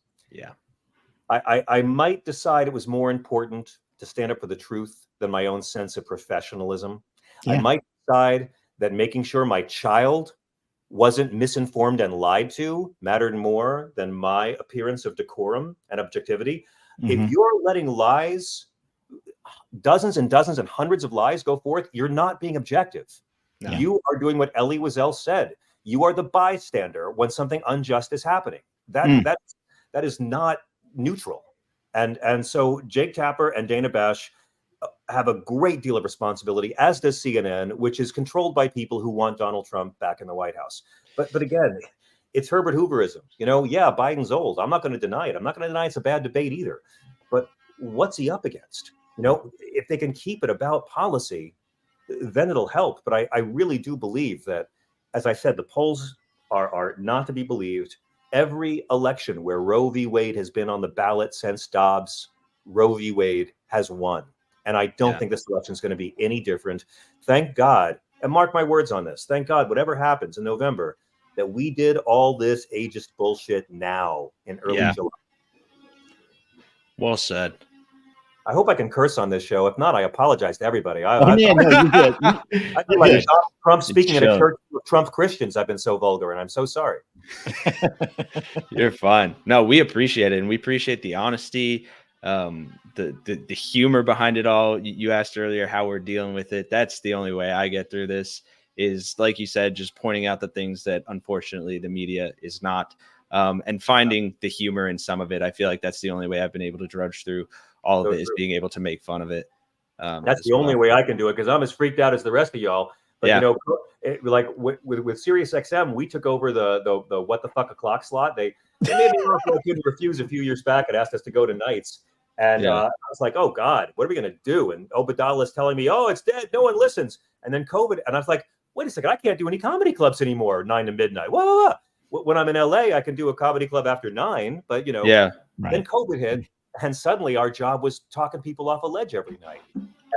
I might decide it was more important to stand up for the truth than my own sense of professionalism. I might decide that making sure my child wasn't misinformed and lied to mattered more than my appearance of decorum and objectivity. If you're letting lies, dozens and dozens and hundreds of lies go forth, you're not being objective. You are doing what Elie Wiesel said. You are the bystander when something unjust is happening. That is not neutral. And so Jake Tapper and Dana Bash have a great deal of responsibility, as does CNN, which is controlled by people who want Donald Trump back in the White House. But again, it's Herbert Hooverism. Biden's old. I'm not going to deny it. I'm not going to deny it's a bad debate either. But what's he up against? If they can keep it about policy, then it'll help. But I really do believe that, as I said, the polls are not to be believed. Every election where Roe v. Wade has been on the ballot since Dobbs, Roe v. Wade has won. And I don't think this election is going to be any different. Thank God, and mark my words on this, thank God, whatever happens in November, that we did all this ageist bullshit now in early July. Well said. I hope I can curse on this show. If not, I apologize to everybody. I you did. I feel like Trump speaking in a church of Trump Christians. I've been so vulgar, and I'm so sorry. You're fine. No, we appreciate it, and we appreciate the honesty, the humor behind it all. You asked earlier how we're dealing with it. That's the only way I get through this, is, like you said, just pointing out the things that unfortunately the media is not, and finding the humor in some of it. I feel like that's the only way I've been able to drudge through all of it, is being able to make fun of it. That's the only way I can do it, because I'm as freaked out as the rest of y'all. But like with Sirius XM, we took over the what the fuck o'clock slot. They made me refuse a few years back and asked us to go to nights. And I was like, oh God, what are we gonna do? And Obadala is telling me, oh, it's dead, no one listens. And then COVID, and I was like, wait a second, I can't do any comedy clubs anymore 9 to midnight. When I'm in LA, I can do a comedy club after 9, but then COVID hit, and suddenly our job was talking people off a ledge every night.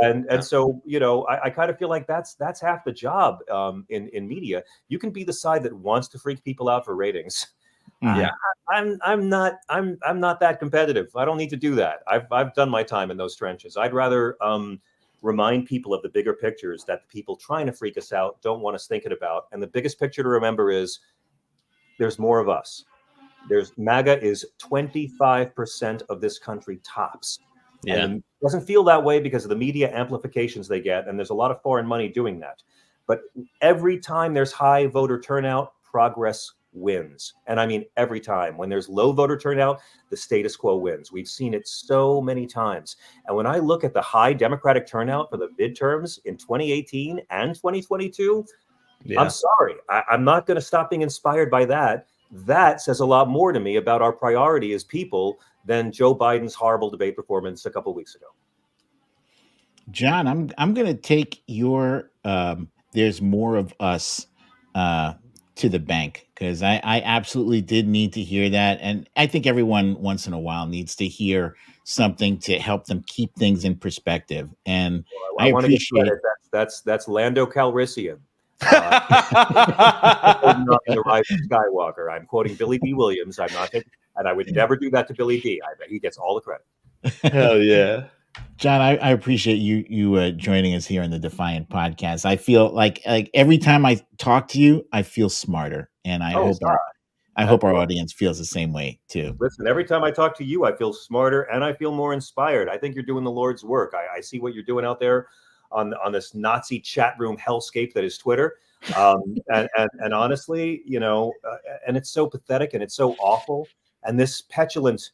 And so, I kind of feel like that's half the job in media. You can be the side that wants to freak people out for ratings. I'm not that competitive. I don't need to do that. I've done my time in those trenches. I'd rather remind people of the bigger pictures that the people trying to freak us out don't want us thinking about. And the biggest picture to remember is there's more of us. MAGA is 25% of this country tops. Yeah. And it doesn't feel that way because of the media amplifications they get. And there's a lot of foreign money doing that. But every time there's high voter turnout, progress wins. And I mean, every time. When there's low voter turnout, the status quo wins. We've seen it so many times. And when I look at the high Democratic turnout for the midterms in 2018 and 2022, I'm sorry. I'm not going to stop being inspired by that. That says a lot more to me about our priority as people than Joe Biden's horrible debate performance a couple of weeks ago. John, I'm going to take your there's more of us to the bank, because I absolutely did need to hear that. And I think everyone once in a while needs to hear something to help them keep things in perspective. And I appreciate it. That's Lando Calrissian. Not in The Rise of Skywalker. I'm quoting Billy D. Williams. I'm not, and I would never do that to Billy D. He gets all the credit. Hell yeah. John, I appreciate you joining us here on the Defiant Podcast. I feel like every time I talk to you, I feel smarter, and I hope our audience feels the same way too. Listen, every time I talk to you, I feel smarter and I feel more inspired. I think you're doing the Lord's work. I see what you're doing out there on this Nazi chat room hellscape that is Twitter. And honestly, and it's so pathetic and it's so awful. And this petulant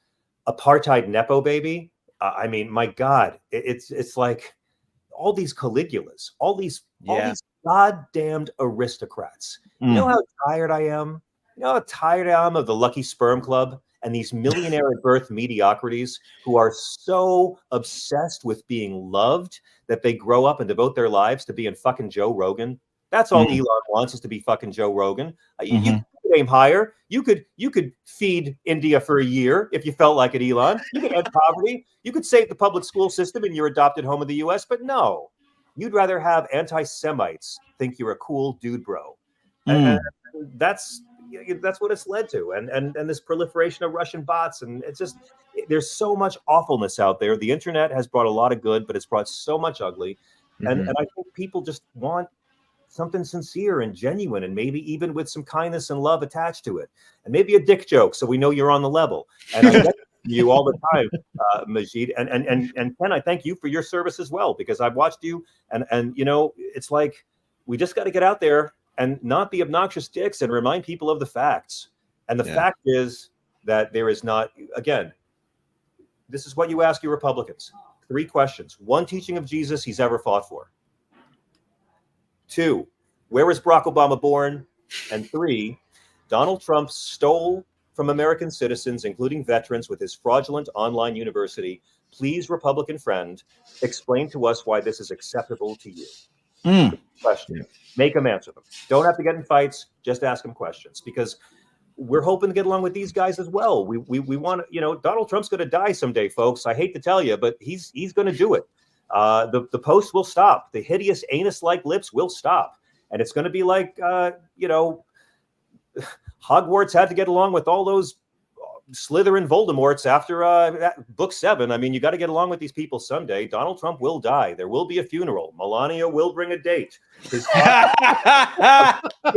apartheid Nepo baby. I mean, my God, it's like all these Caligulas, all these goddamned aristocrats. You know how tired I am? You know how tired I am of the Lucky Sperm Club and these millionaire at birth mediocrities who are so obsessed with being loved that they grow up and devote their lives to being fucking Joe Rogan. That's all Elon wants, is to be fucking Joe Rogan. You could aim higher. You could feed India for a year if you felt like it, Elon. You could end poverty. You could save the public school system in your adopted home of the U.S. But no, you'd rather have anti-Semites think you're a cool dude, bro. And that's what it's led to. And this proliferation of Russian bots, and it's just, there's so much awfulness out there. The internet has brought a lot of good, but it's brought so much ugly. And I think people just want something sincere and genuine, and maybe even with some kindness and love attached to it, and maybe a dick joke, so we know you're on the level. And I thank you all the time, Majid, and Ken, I thank you for your service as well, because I've watched you, and it's like we just got to get out there and not be obnoxious dicks and remind people of the facts. And the fact is that there is not, again, this is what you ask your Republicans: 3 questions. 1, teaching of Jesus he's ever fought for. 2, where was Barack Obama born? And 3, Donald Trump stole from American citizens, including veterans, with his fraudulent online university. Please, Republican friend, explain to us why this is acceptable to you. Question. Make them answer them. Don't have to get in fights. Just ask them questions, because we're hoping to get along with these guys as well. We want to, Donald Trump's going to die someday, folks. I hate to tell you, but he's going to do it. The post will stop. The hideous anus-like lips will stop. And it's going to be like, Hogwarts had to get along with all those Slytherin Voldemorts after book 7. I mean, you got to get along with these people someday. Donald Trump will die. There will be a funeral. Melania will bring a date. It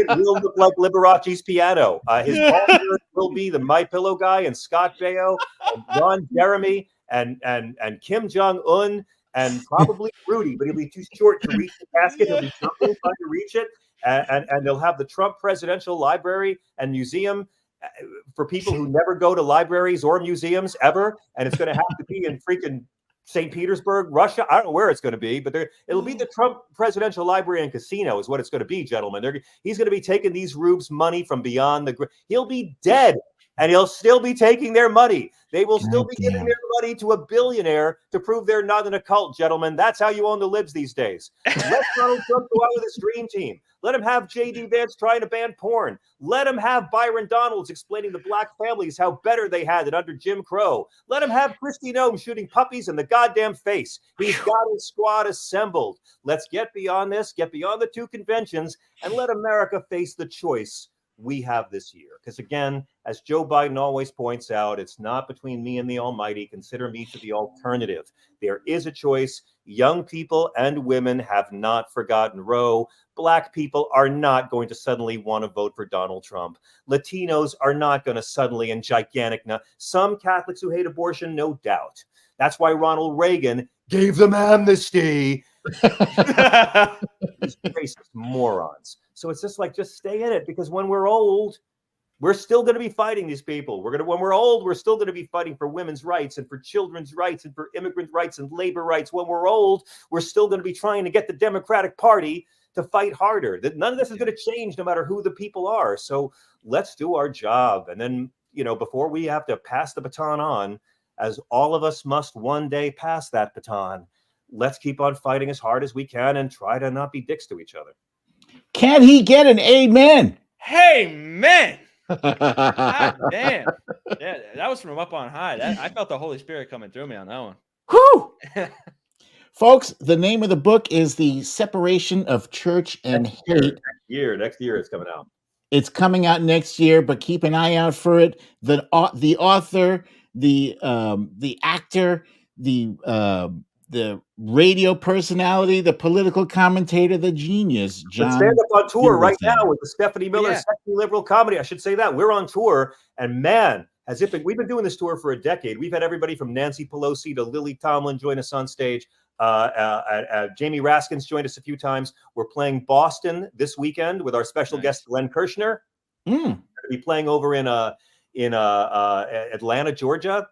will look like Liberace's piano. His partner will be the My Pillow guy and Scott Baio and Ron Jeremy and Kim Jong-un. And probably Rudy, but he'll be too short to reach the casket. He'll be jumping, trying to reach it. And they'll have the Trump Presidential Library and Museum for people who never go to libraries or museums ever. And it's going to have to be in freaking St. Petersburg, Russia. I don't know where it's going to be, but it'll be the Trump Presidential Library and Casino is what it's going to be, gentlemen. He's going to be taking these rubes money from beyond the... He'll be dead. And he'll still be taking their money. They will still be giving their money to a billionaire to prove they're not in a cult, gentlemen. That's how you own the libs these days. Let Donald Trump go out with his dream team. Let him have J.D. Vance trying to ban porn. Let him have Byron Donalds explaining to black families how better they had it under Jim Crow. Let him have Kristi Noem shooting puppies in the goddamn face. He's got his squad assembled. Let's get beyond this, get beyond the 2 conventions, and let America face the choice we have this year. Because again, as Joe Biden always points out, it's not between me and the Almighty. Consider me to the alternative. There is a choice. young people and women have not forgotten Roe. Black people are not going to suddenly want to vote for Donald Trump. Latinos are not going to suddenly and gigantic. Some Catholics who hate abortion, no doubt. That's why Ronald Reagan gave them amnesty. These racist morons. So it's just like, just stay in it, because when we're old, we're still going to be fighting these people. When we're old, we're still going to be fighting for women's rights and for children's rights and for immigrant rights and labor rights. When we're old, we're still going to be trying to get the Democratic Party to fight harder. That none of this is going to change no matter who the people are. So let's do our job. And then, before we have to pass the baton on, as all of us must one day pass that baton, let's keep on fighting as hard as we can and try to not be dicks to each other. Can he get an amen? Hey, man. God damn. Yeah, that was from up on high. I felt the Holy Spirit coming through me on that one. Whew. Folks, the name of the book is The Separation of Church and Hate. Next year it's coming out. It's coming out next year, but keep an eye out for it. The author, the actor, the radio personality, the political commentator, the genius, John. Stand up on tour Fugelsang. right now with the Stephanie Miller Yeah. Sexy Liberal Comedy. I should say that we're on tour, and man, we've been doing this tour for a decade. We've had everybody from Nancy Pelosi to Lily Tomlin join us on stage. Jamie Raskin's joined us a few times. We're playing Boston this weekend with our special guest Glenn Kirshner. We're going to be playing over in Atlanta, Georgia,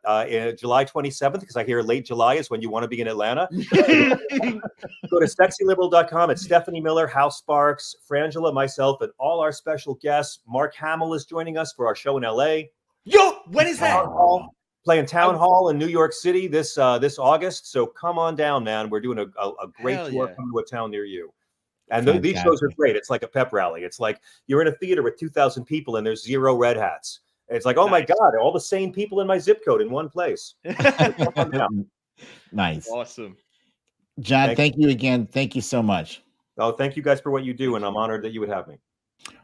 July 27th, because I hear late July is when you want to be in Atlanta. Go to sexyliberal.com. It's Stephanie Miller, Hal Sparks, Frangela, myself, and all our special guests. Mark Hamill is joining us for our show in LA. Yo, when is that? Playing Town Hall in New York City this August. So come on down, man. We're doing a great tour coming to a town near you. And these shows are great. It's like a pep rally. It's like you're in a theater with 2,000 people and there's 0 red hats. It's like, oh my God, all the same people in my zip code in one place. Nice. Awesome. John, thank you again. Thank you so much. Oh, thank you guys for what you do. And I'm honored that you would have me.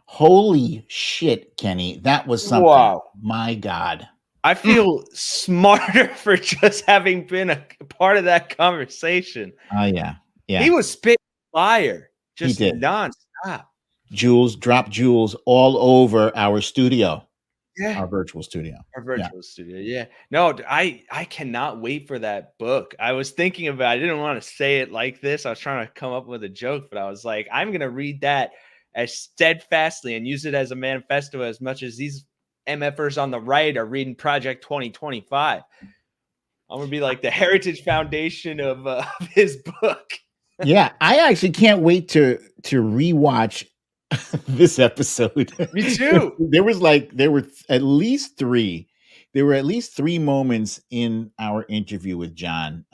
Holy shit, Kenny. That was something. Wow. My God. I feel smarter for just having been a part of that conversation. Oh, yeah. Yeah. He was spitting fire, just He did. nonstop. Jewels, drop jewels all over our studio. Yeah. Our virtual studio. Our virtual studio. Yeah. No, I cannot wait for that book. I was thinking about, I didn't want to say it like this. I was trying to come up with a joke, but I was like, I'm going to read that as steadfastly and use it as a manifesto as much as these MFers on the right are reading Project 2025. I'm going to be like the Heritage Foundation of his book. Yeah. I actually can't wait to rewatch this episode. Me too. There were at least three moments in our interview with John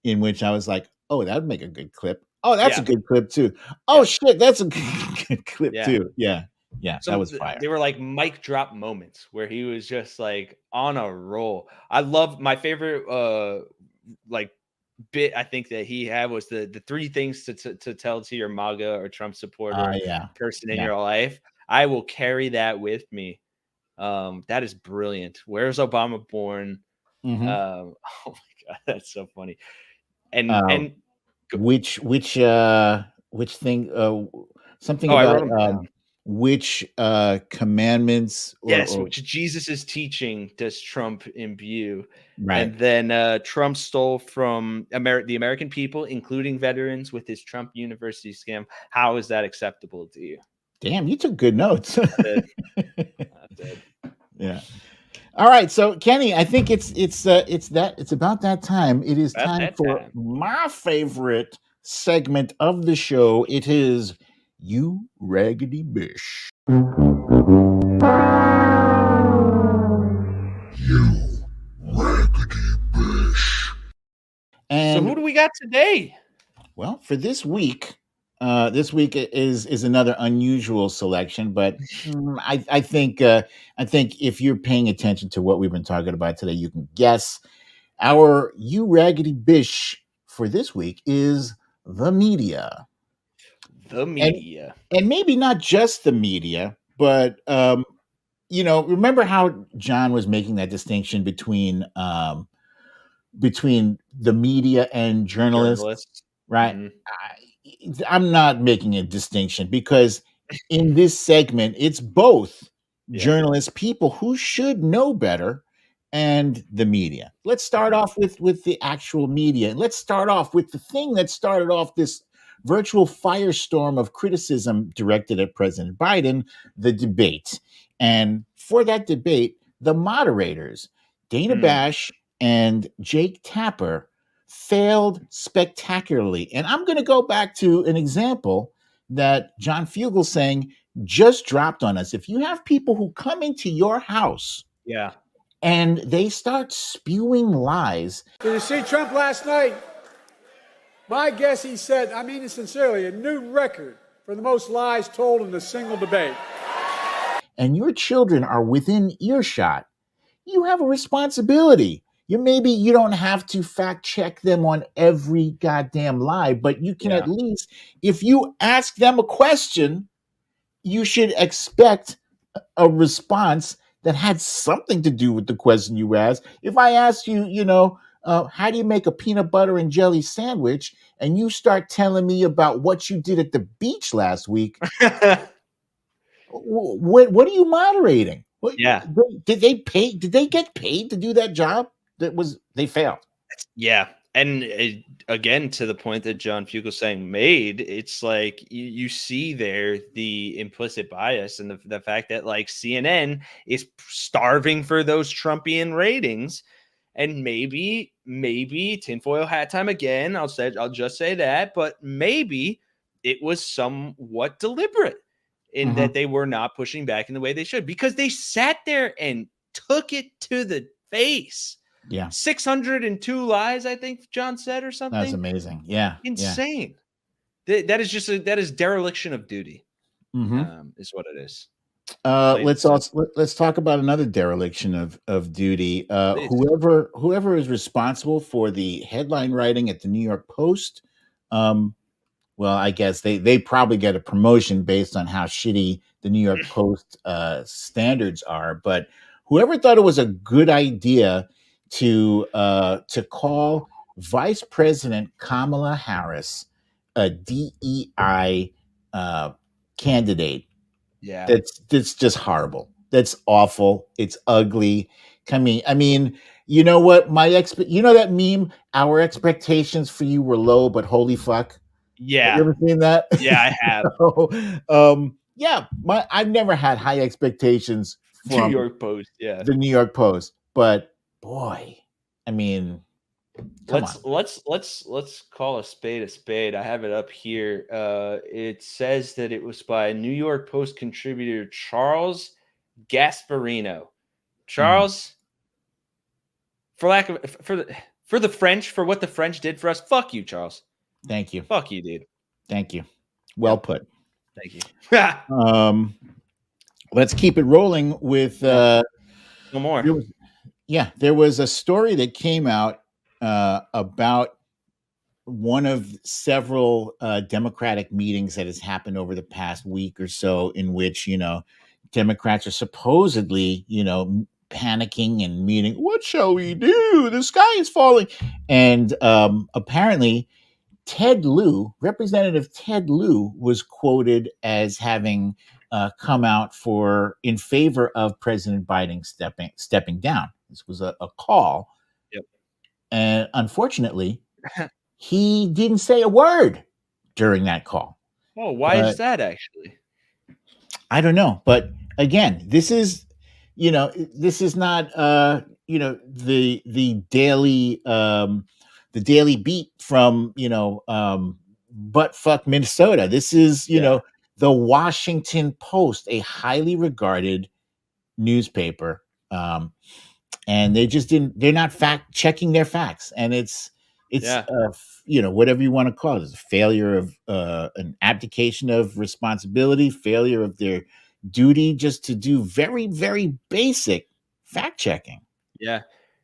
in which I was like, oh, that would make a good clip. Oh, that's a good clip too. Oh shit, that's a good clip too. Yeah. That was fire. They were like mic drop moments where he was just like on a roll. I love my favorite bit I think that he had was the 3 things to tell to your MAGA or Trump supporter person in your life. I will carry that with me. That is brilliant. Where's Obama born? Mm-hmm. Oh my God, that's so funny. And which thing? Something about which commandments? Which Jesus' teaching does Trump imbue? Right. And then Trump stole from the American people, including veterans, with his Trump University scam. How is that acceptable to you? Damn, you took good notes. I did. Yeah. All right, so Kenny, I think it's about that time. It is time for my favorite segment of the show. It is You Raggedy Bish. You Raggedy Bish. And so who do we got today? Well, for this week is another unusual selection, but I think if you're paying attention to what we've been talking about today, you can guess. Our You Raggedy Bish for this week is the media. The media. And maybe not just the media, but remember how John was making that distinction between between the media and journalists, right? Mhm. I'm not making a distinction because in this segment, it's both Yeah. journalists, people who should know better, and the media. Let's start off with the actual media. And let's start off with the thing that started off this virtual firestorm of criticism directed at President Biden, the debate. And for that debate, the moderators, Dana Bash and Jake Tapper, failed spectacularly. And I'm going to go back to an example that John Fugelsang just dropped on us. If you have people who come into your house Yeah. and they start spewing lies. Did you see Trump last night? My guess he said, I mean it sincerely, a new record for the most lies told in a single debate. And your children are within earshot, you have a responsibility. You don't have to fact check them on every goddamn lie, but you can at least, if you ask them a question, you should expect a response that had something to do with the question you asked. If I asked you, how do you make a peanut butter and jelly sandwich, and you start telling me about what you did at the beach last week, what are you moderating? Yeah. Did they pay? Did they get paid to do that job? They failed. Yeah. And again, to the point that John Fugelsang made, it's like you see there the implicit bias and the fact that like CNN is starving for those Trumpian ratings. And maybe tinfoil hat time again. I'll just say that, but maybe it was somewhat deliberate in that they were not pushing back in the way they should, because they sat there and took it to the face. Yeah. 602 lies, I think John said, or something. That's amazing. Yeah. Insane. Yeah. That is dereliction of duty. Is what it is. Let's talk about another dereliction of duty. Whoever is responsible for the headline writing at the New York Post, well, I guess they probably get a promotion based on how shitty the New York Post standards are. But whoever thought it was a good idea to call Vice President Kamala Harris a DEI candidate. Yeah, that's just horrible. That's awful. It's ugly. I mean, you know what? That meme, our expectations for you were low, but holy fuck. Yeah. Have you ever seen that? Yeah, I have. I've never had high expectations from New York Post. Yeah. The New York Post, but boy, I mean, let's call a spade. I have it up here. It says that it was by New York Post contributor Charles Gasparino. Charles, for the French, for what the French did for us, fuck you, Charles. Thank you. Fuck you, dude. Thank you. Well put. Thank you. Let's keep it rolling with no more. There was a story that came out about one of several Democratic meetings that has happened over the past week or so, in which Democrats are supposedly panicking and meeting. What shall we do? The sky is falling, and apparently, Representative Ted Lieu, was quoted as having come out in favor of President Biden stepping down. This was a call. Yep. And unfortunately, he didn't say a word during that call. Oh, why is that actually? I don't know. But again, this is not the daily beat from buttfuck Minnesota. This is the Washington Post, a highly regarded newspaper, and they're not fact checking their facts, and it's whatever you want to call it. It's a failure of an abdication of responsibility, failure of their duty just to do very, very basic fact checking. Yeah.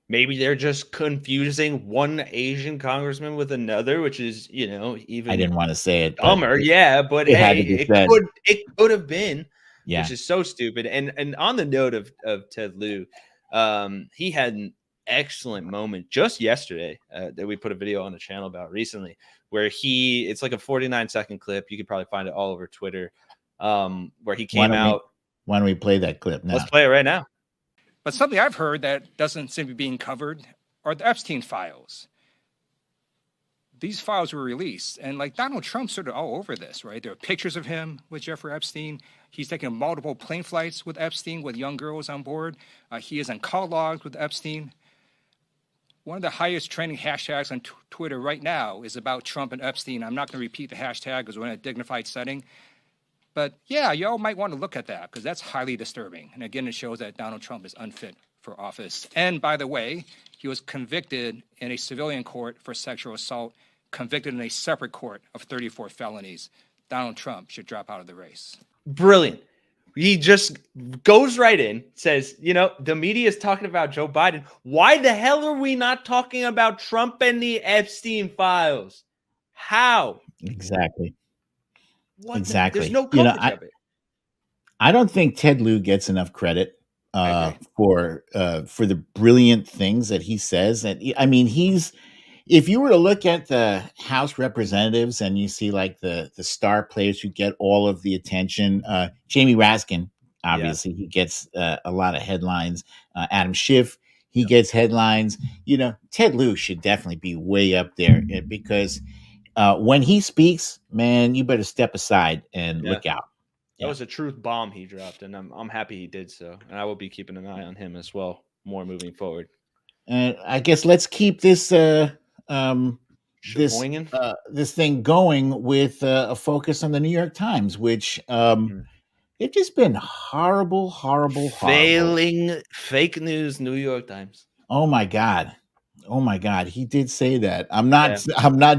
Maybe they're just confusing one Asian congressman with another, which is, even I didn't want to say it. Dumber. But it could have been, which is so stupid. And on the note of Ted Lieu, he had an excellent moment just yesterday that we put a video on the channel about recently, where it's like a 49-second clip. You could probably find it all over Twitter, where he came out. Why don't we play that clip now? Let's play it right now. But something I've heard that doesn't seem to be being covered are the Epstein files. These files were released, and like Donald Trump's sort of all over this, right? There are pictures of him with Jeffrey Epstein. He's taken multiple plane flights with Epstein with young girls on board. He is on call logs with Epstein. One of the highest trending hashtags on Twitter right now is about Trump and Epstein. I'm not going to repeat the hashtag because we're in a dignified setting. But yeah, y'all might want to look at that because that's highly disturbing. And again, it shows that Donald Trump is unfit for office. And by the way, he was convicted in a civilian court for sexual assault, convicted in a separate court of 34 felonies. Donald Trump should drop out of the race. Brilliant. He just goes right in, says, the media is talking about Joe Biden. Why the hell are we not talking about Trump and the Epstein files? How? Exactly. Exactly. There's no coverage of it. I don't think Ted Lieu gets enough credit for the brilliant things that he says. If you were to look at the House representatives and you see like the star players who get all of the attention, Jamie Raskin, obviously he gets a lot of headlines. Adam Schiff, he gets headlines. Ted Lieu should definitely be way up there because when he speaks, man, you better step aside and look out. That was a truth bomb he dropped, and I'm happy he did so. And I will be keeping an eye on him as well more moving forward. I guess let's keep this this thing going with a focus on the New York Times, which it's just been horrible. Failing fake news New York Times. Oh my God. He did say that. I'm not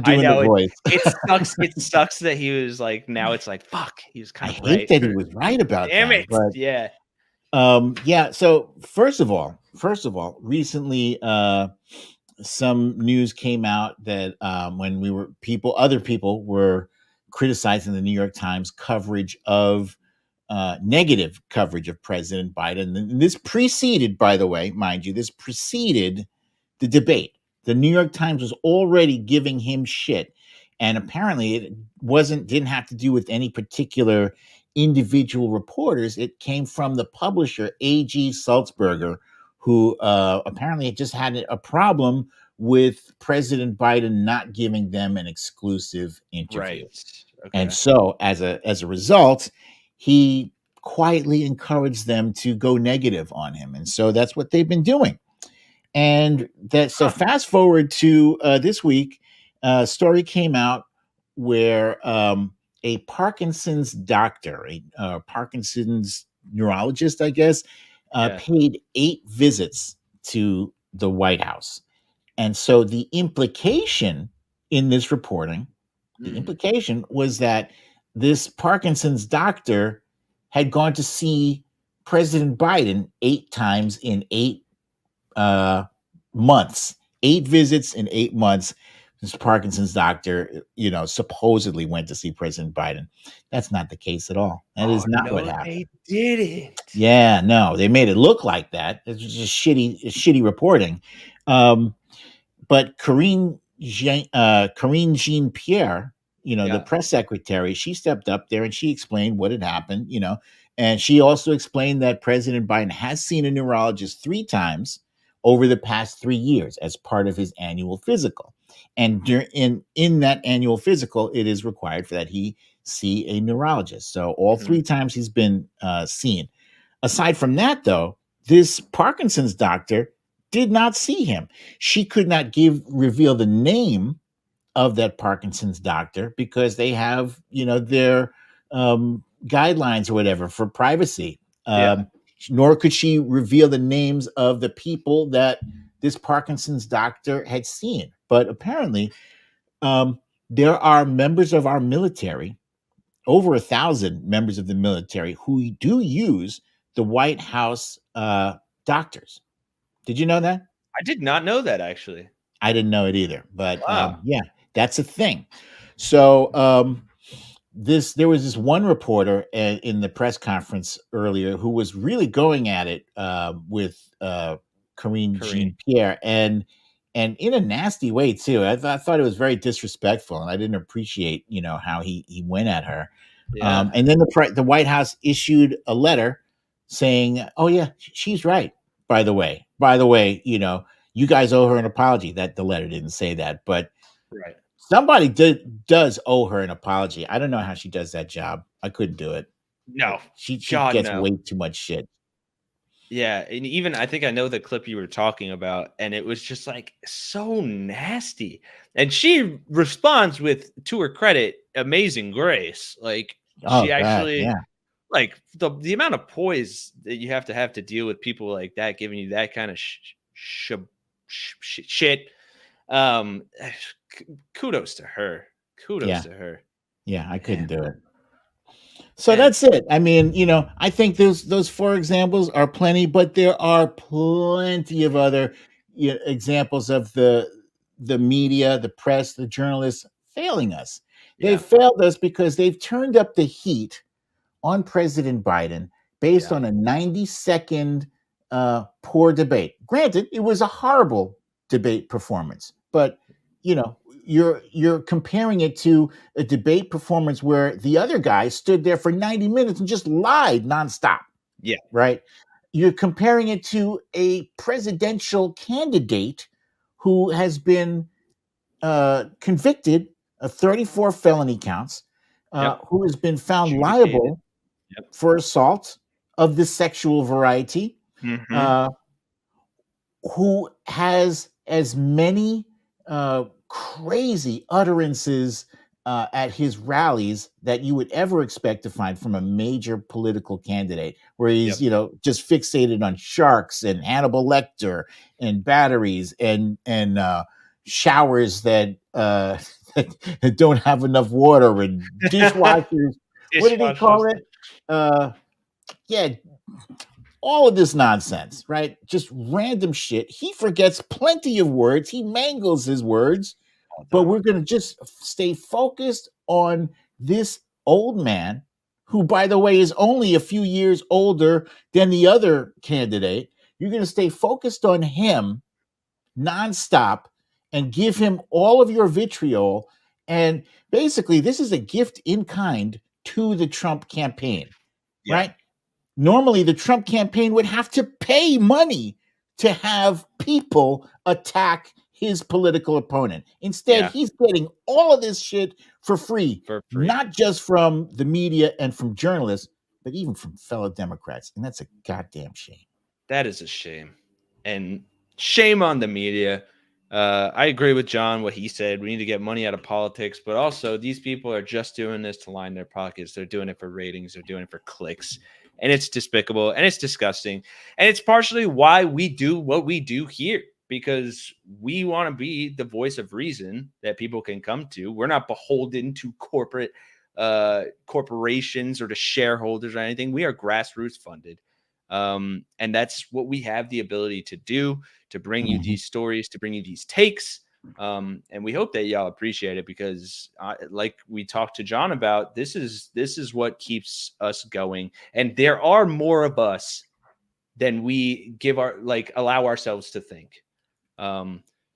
doing the voice. It sucks that he was like, now it's like, fuck, he was kind of right. I hate that he was right about Damn that. It. But, yeah. So first of all, recently, some news came out that when other people were criticizing the New York Times coverage of negative coverage of President Biden. And this preceded, by the way, mind you, the debate. The New York Times was already giving him shit. And apparently it didn't have to do with any particular individual reporters. It came from the publisher, A.G. Sulzberger, who apparently had just had a problem with President Biden not giving them an exclusive interview. Right. Okay. And so as a result, he quietly encouraged them to go negative on him. And so that's what they've been doing. And so fast forward to this week, a story came out where a Parkinson's doctor, a Parkinson's neurologist, I guess, paid 8 visits to the White House. And so the implication in this reporting, the implication was that this Parkinson's doctor had gone to see President Biden 8 times in 8 months. 8 visits in 8 months. This Parkinson's doctor, supposedly went to see President Biden. That's not the case at all. That is not what happened. They didn't. Yeah, no, they made it look like that. It's just shitty reporting. But Karine Jean-Pierre, the press secretary, she stepped up there and she explained what had happened, and she also explained that President Biden has seen a neurologist 3 times over the past 3 years as part of his annual physical. And in that annual physical, it is required for that he see a neurologist. So all 3 times he's been seen. Aside from that, though, this Parkinson's doctor did not see him. She could not reveal the name of that Parkinson's doctor because they have, their guidelines or whatever for privacy. Nor could she reveal the names of the people that this Parkinson's doctor had seen. But apparently, there are members of our military, over 1,000 members of the military, who do use the White House doctors. Did you know that? I did not know that, actually. I didn't know it either. But that's a thing. So there was this one reporter in the press conference earlier who was really going at it with Corinne Corinne. Jean-Pierre, and in a nasty way too. I thought it was very disrespectful, and I didn't appreciate, how he went at her. Yeah. And then the White House issued a letter saying, "Oh yeah, she's right. By the way, you guys owe her an apology." That the letter didn't say that, but Right. somebody does owe her an apology. I don't know how she does that job. I couldn't do it. No. She God, gets no. way too much shit. Yeah, and even I think I know the clip you were talking about, and it was just like so nasty. And she responds with, to her credit, amazing grace. Like Oh she God, actually, yeah, like the amount of poise that you have to deal with people like that giving you that kind of shit. Um, kudos to her. Kudos yeah, to her. yeah. I couldn't Man. do it. So And that's it. I mean, I think those four examples are plenty, but there are plenty of other examples of the media, the press, the journalists failing us. yeah, They've failed us because they've turned up the heat on President Biden based Yeah. on a 90-second poor debate. Granted, it was a horrible debate performance, but you're comparing it to a debate performance where the other guy stood there for 90 minutes and just lied nonstop. Yeah. Right. You're comparing it to a presidential candidate who has been convicted of 34 felony counts, Yep. who has been found Adjudicated. liable Yep. for assault of the sexual variety, Mhm. who has as many crazy utterances at his rallies that you would ever expect to find from a major political candidate, where he's just fixated on sharks and Hannibal Lecter and batteries and showers that that don't have enough water and dishwashers. What did he call it? Yeah, all of this nonsense, right? Just random shit. He forgets plenty of words. He mangles his words, but we're going to just stay focused on this old man who, by the way, is only a few years older than the other candidate. You're going to stay focused on him nonstop and give him all of your vitriol. And basically, this is a gift in kind to the Trump campaign, Yeah. right? Normally, the Trump campaign would have to pay money to have people attack his political opponent. Instead, he's getting all of this shit for free, not just from the media and from journalists, but even from fellow Democrats. And that's a goddamn shame. That is a shame. And shame on the media. I agree with John, what he said. We need to get money out of politics, but also these people are just doing this to line their pockets. They're doing it for ratings. They're doing it for clicks. And it's despicable and it's disgusting. And it's partially why we do what we do here, because we want to be the voice of reason that people can come to. We're not beholden to corporations or to shareholders or anything. We are grassroots funded. And that's what we have the ability to do, to bring you these stories, to bring you these takes. And we hope that y'all appreciate it, because like we talked to John about, this is what keeps us going. And there are more of us than we allow ourselves to think.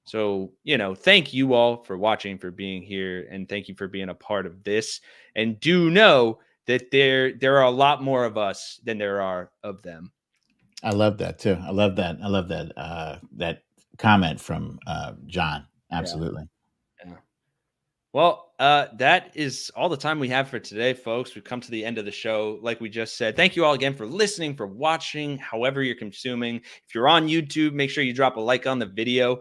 So, thank you all for watching, for being here, and thank you for being a part of this. And do know that there are a lot more of us than there are of them. I love that too. I love that. That comment from John. Absolutely. Yeah. Well, that is all the time we have for today, folks. We've come to the end of the show. Like we just said, thank you all again for listening, for watching, however you're consuming. If you're on YouTube, make sure you drop a like on the video,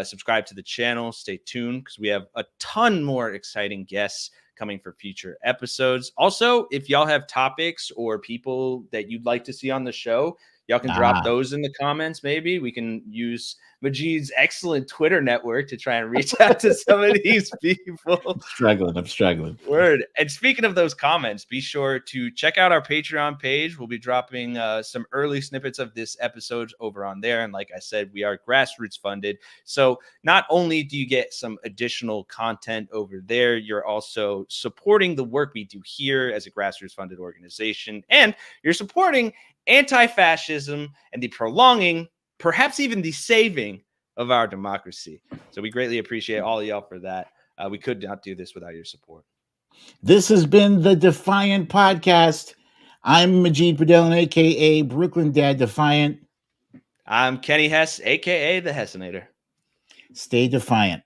subscribe to the channel, stay tuned, because we have a ton more exciting guests coming for future episodes. Also, if y'all have topics or people that you'd like to see on the show, y'all can drop those in the comments. Maybe we can use Majid's excellent Twitter network to try and reach out to some of these people. I'm struggling. Word. And speaking of those comments, be sure to check out our Patreon page. We'll be dropping some early snippets of this episode over on there. And like I said, we are grassroots funded. So not only do you get some additional content over there, you're also supporting the work we do here as a grassroots funded organization. And you're supporting anti-fascism and the prolonging perhaps even the saving of our democracy. So we greatly appreciate all of y'all for that. We could not do this without your support. This has been the Defiant Podcast. I'm Majid Bredelin, a.k.a. Brooklyn Dad Defiant. I'm Kenny Hess, a.k.a. the Hessinator. Stay defiant.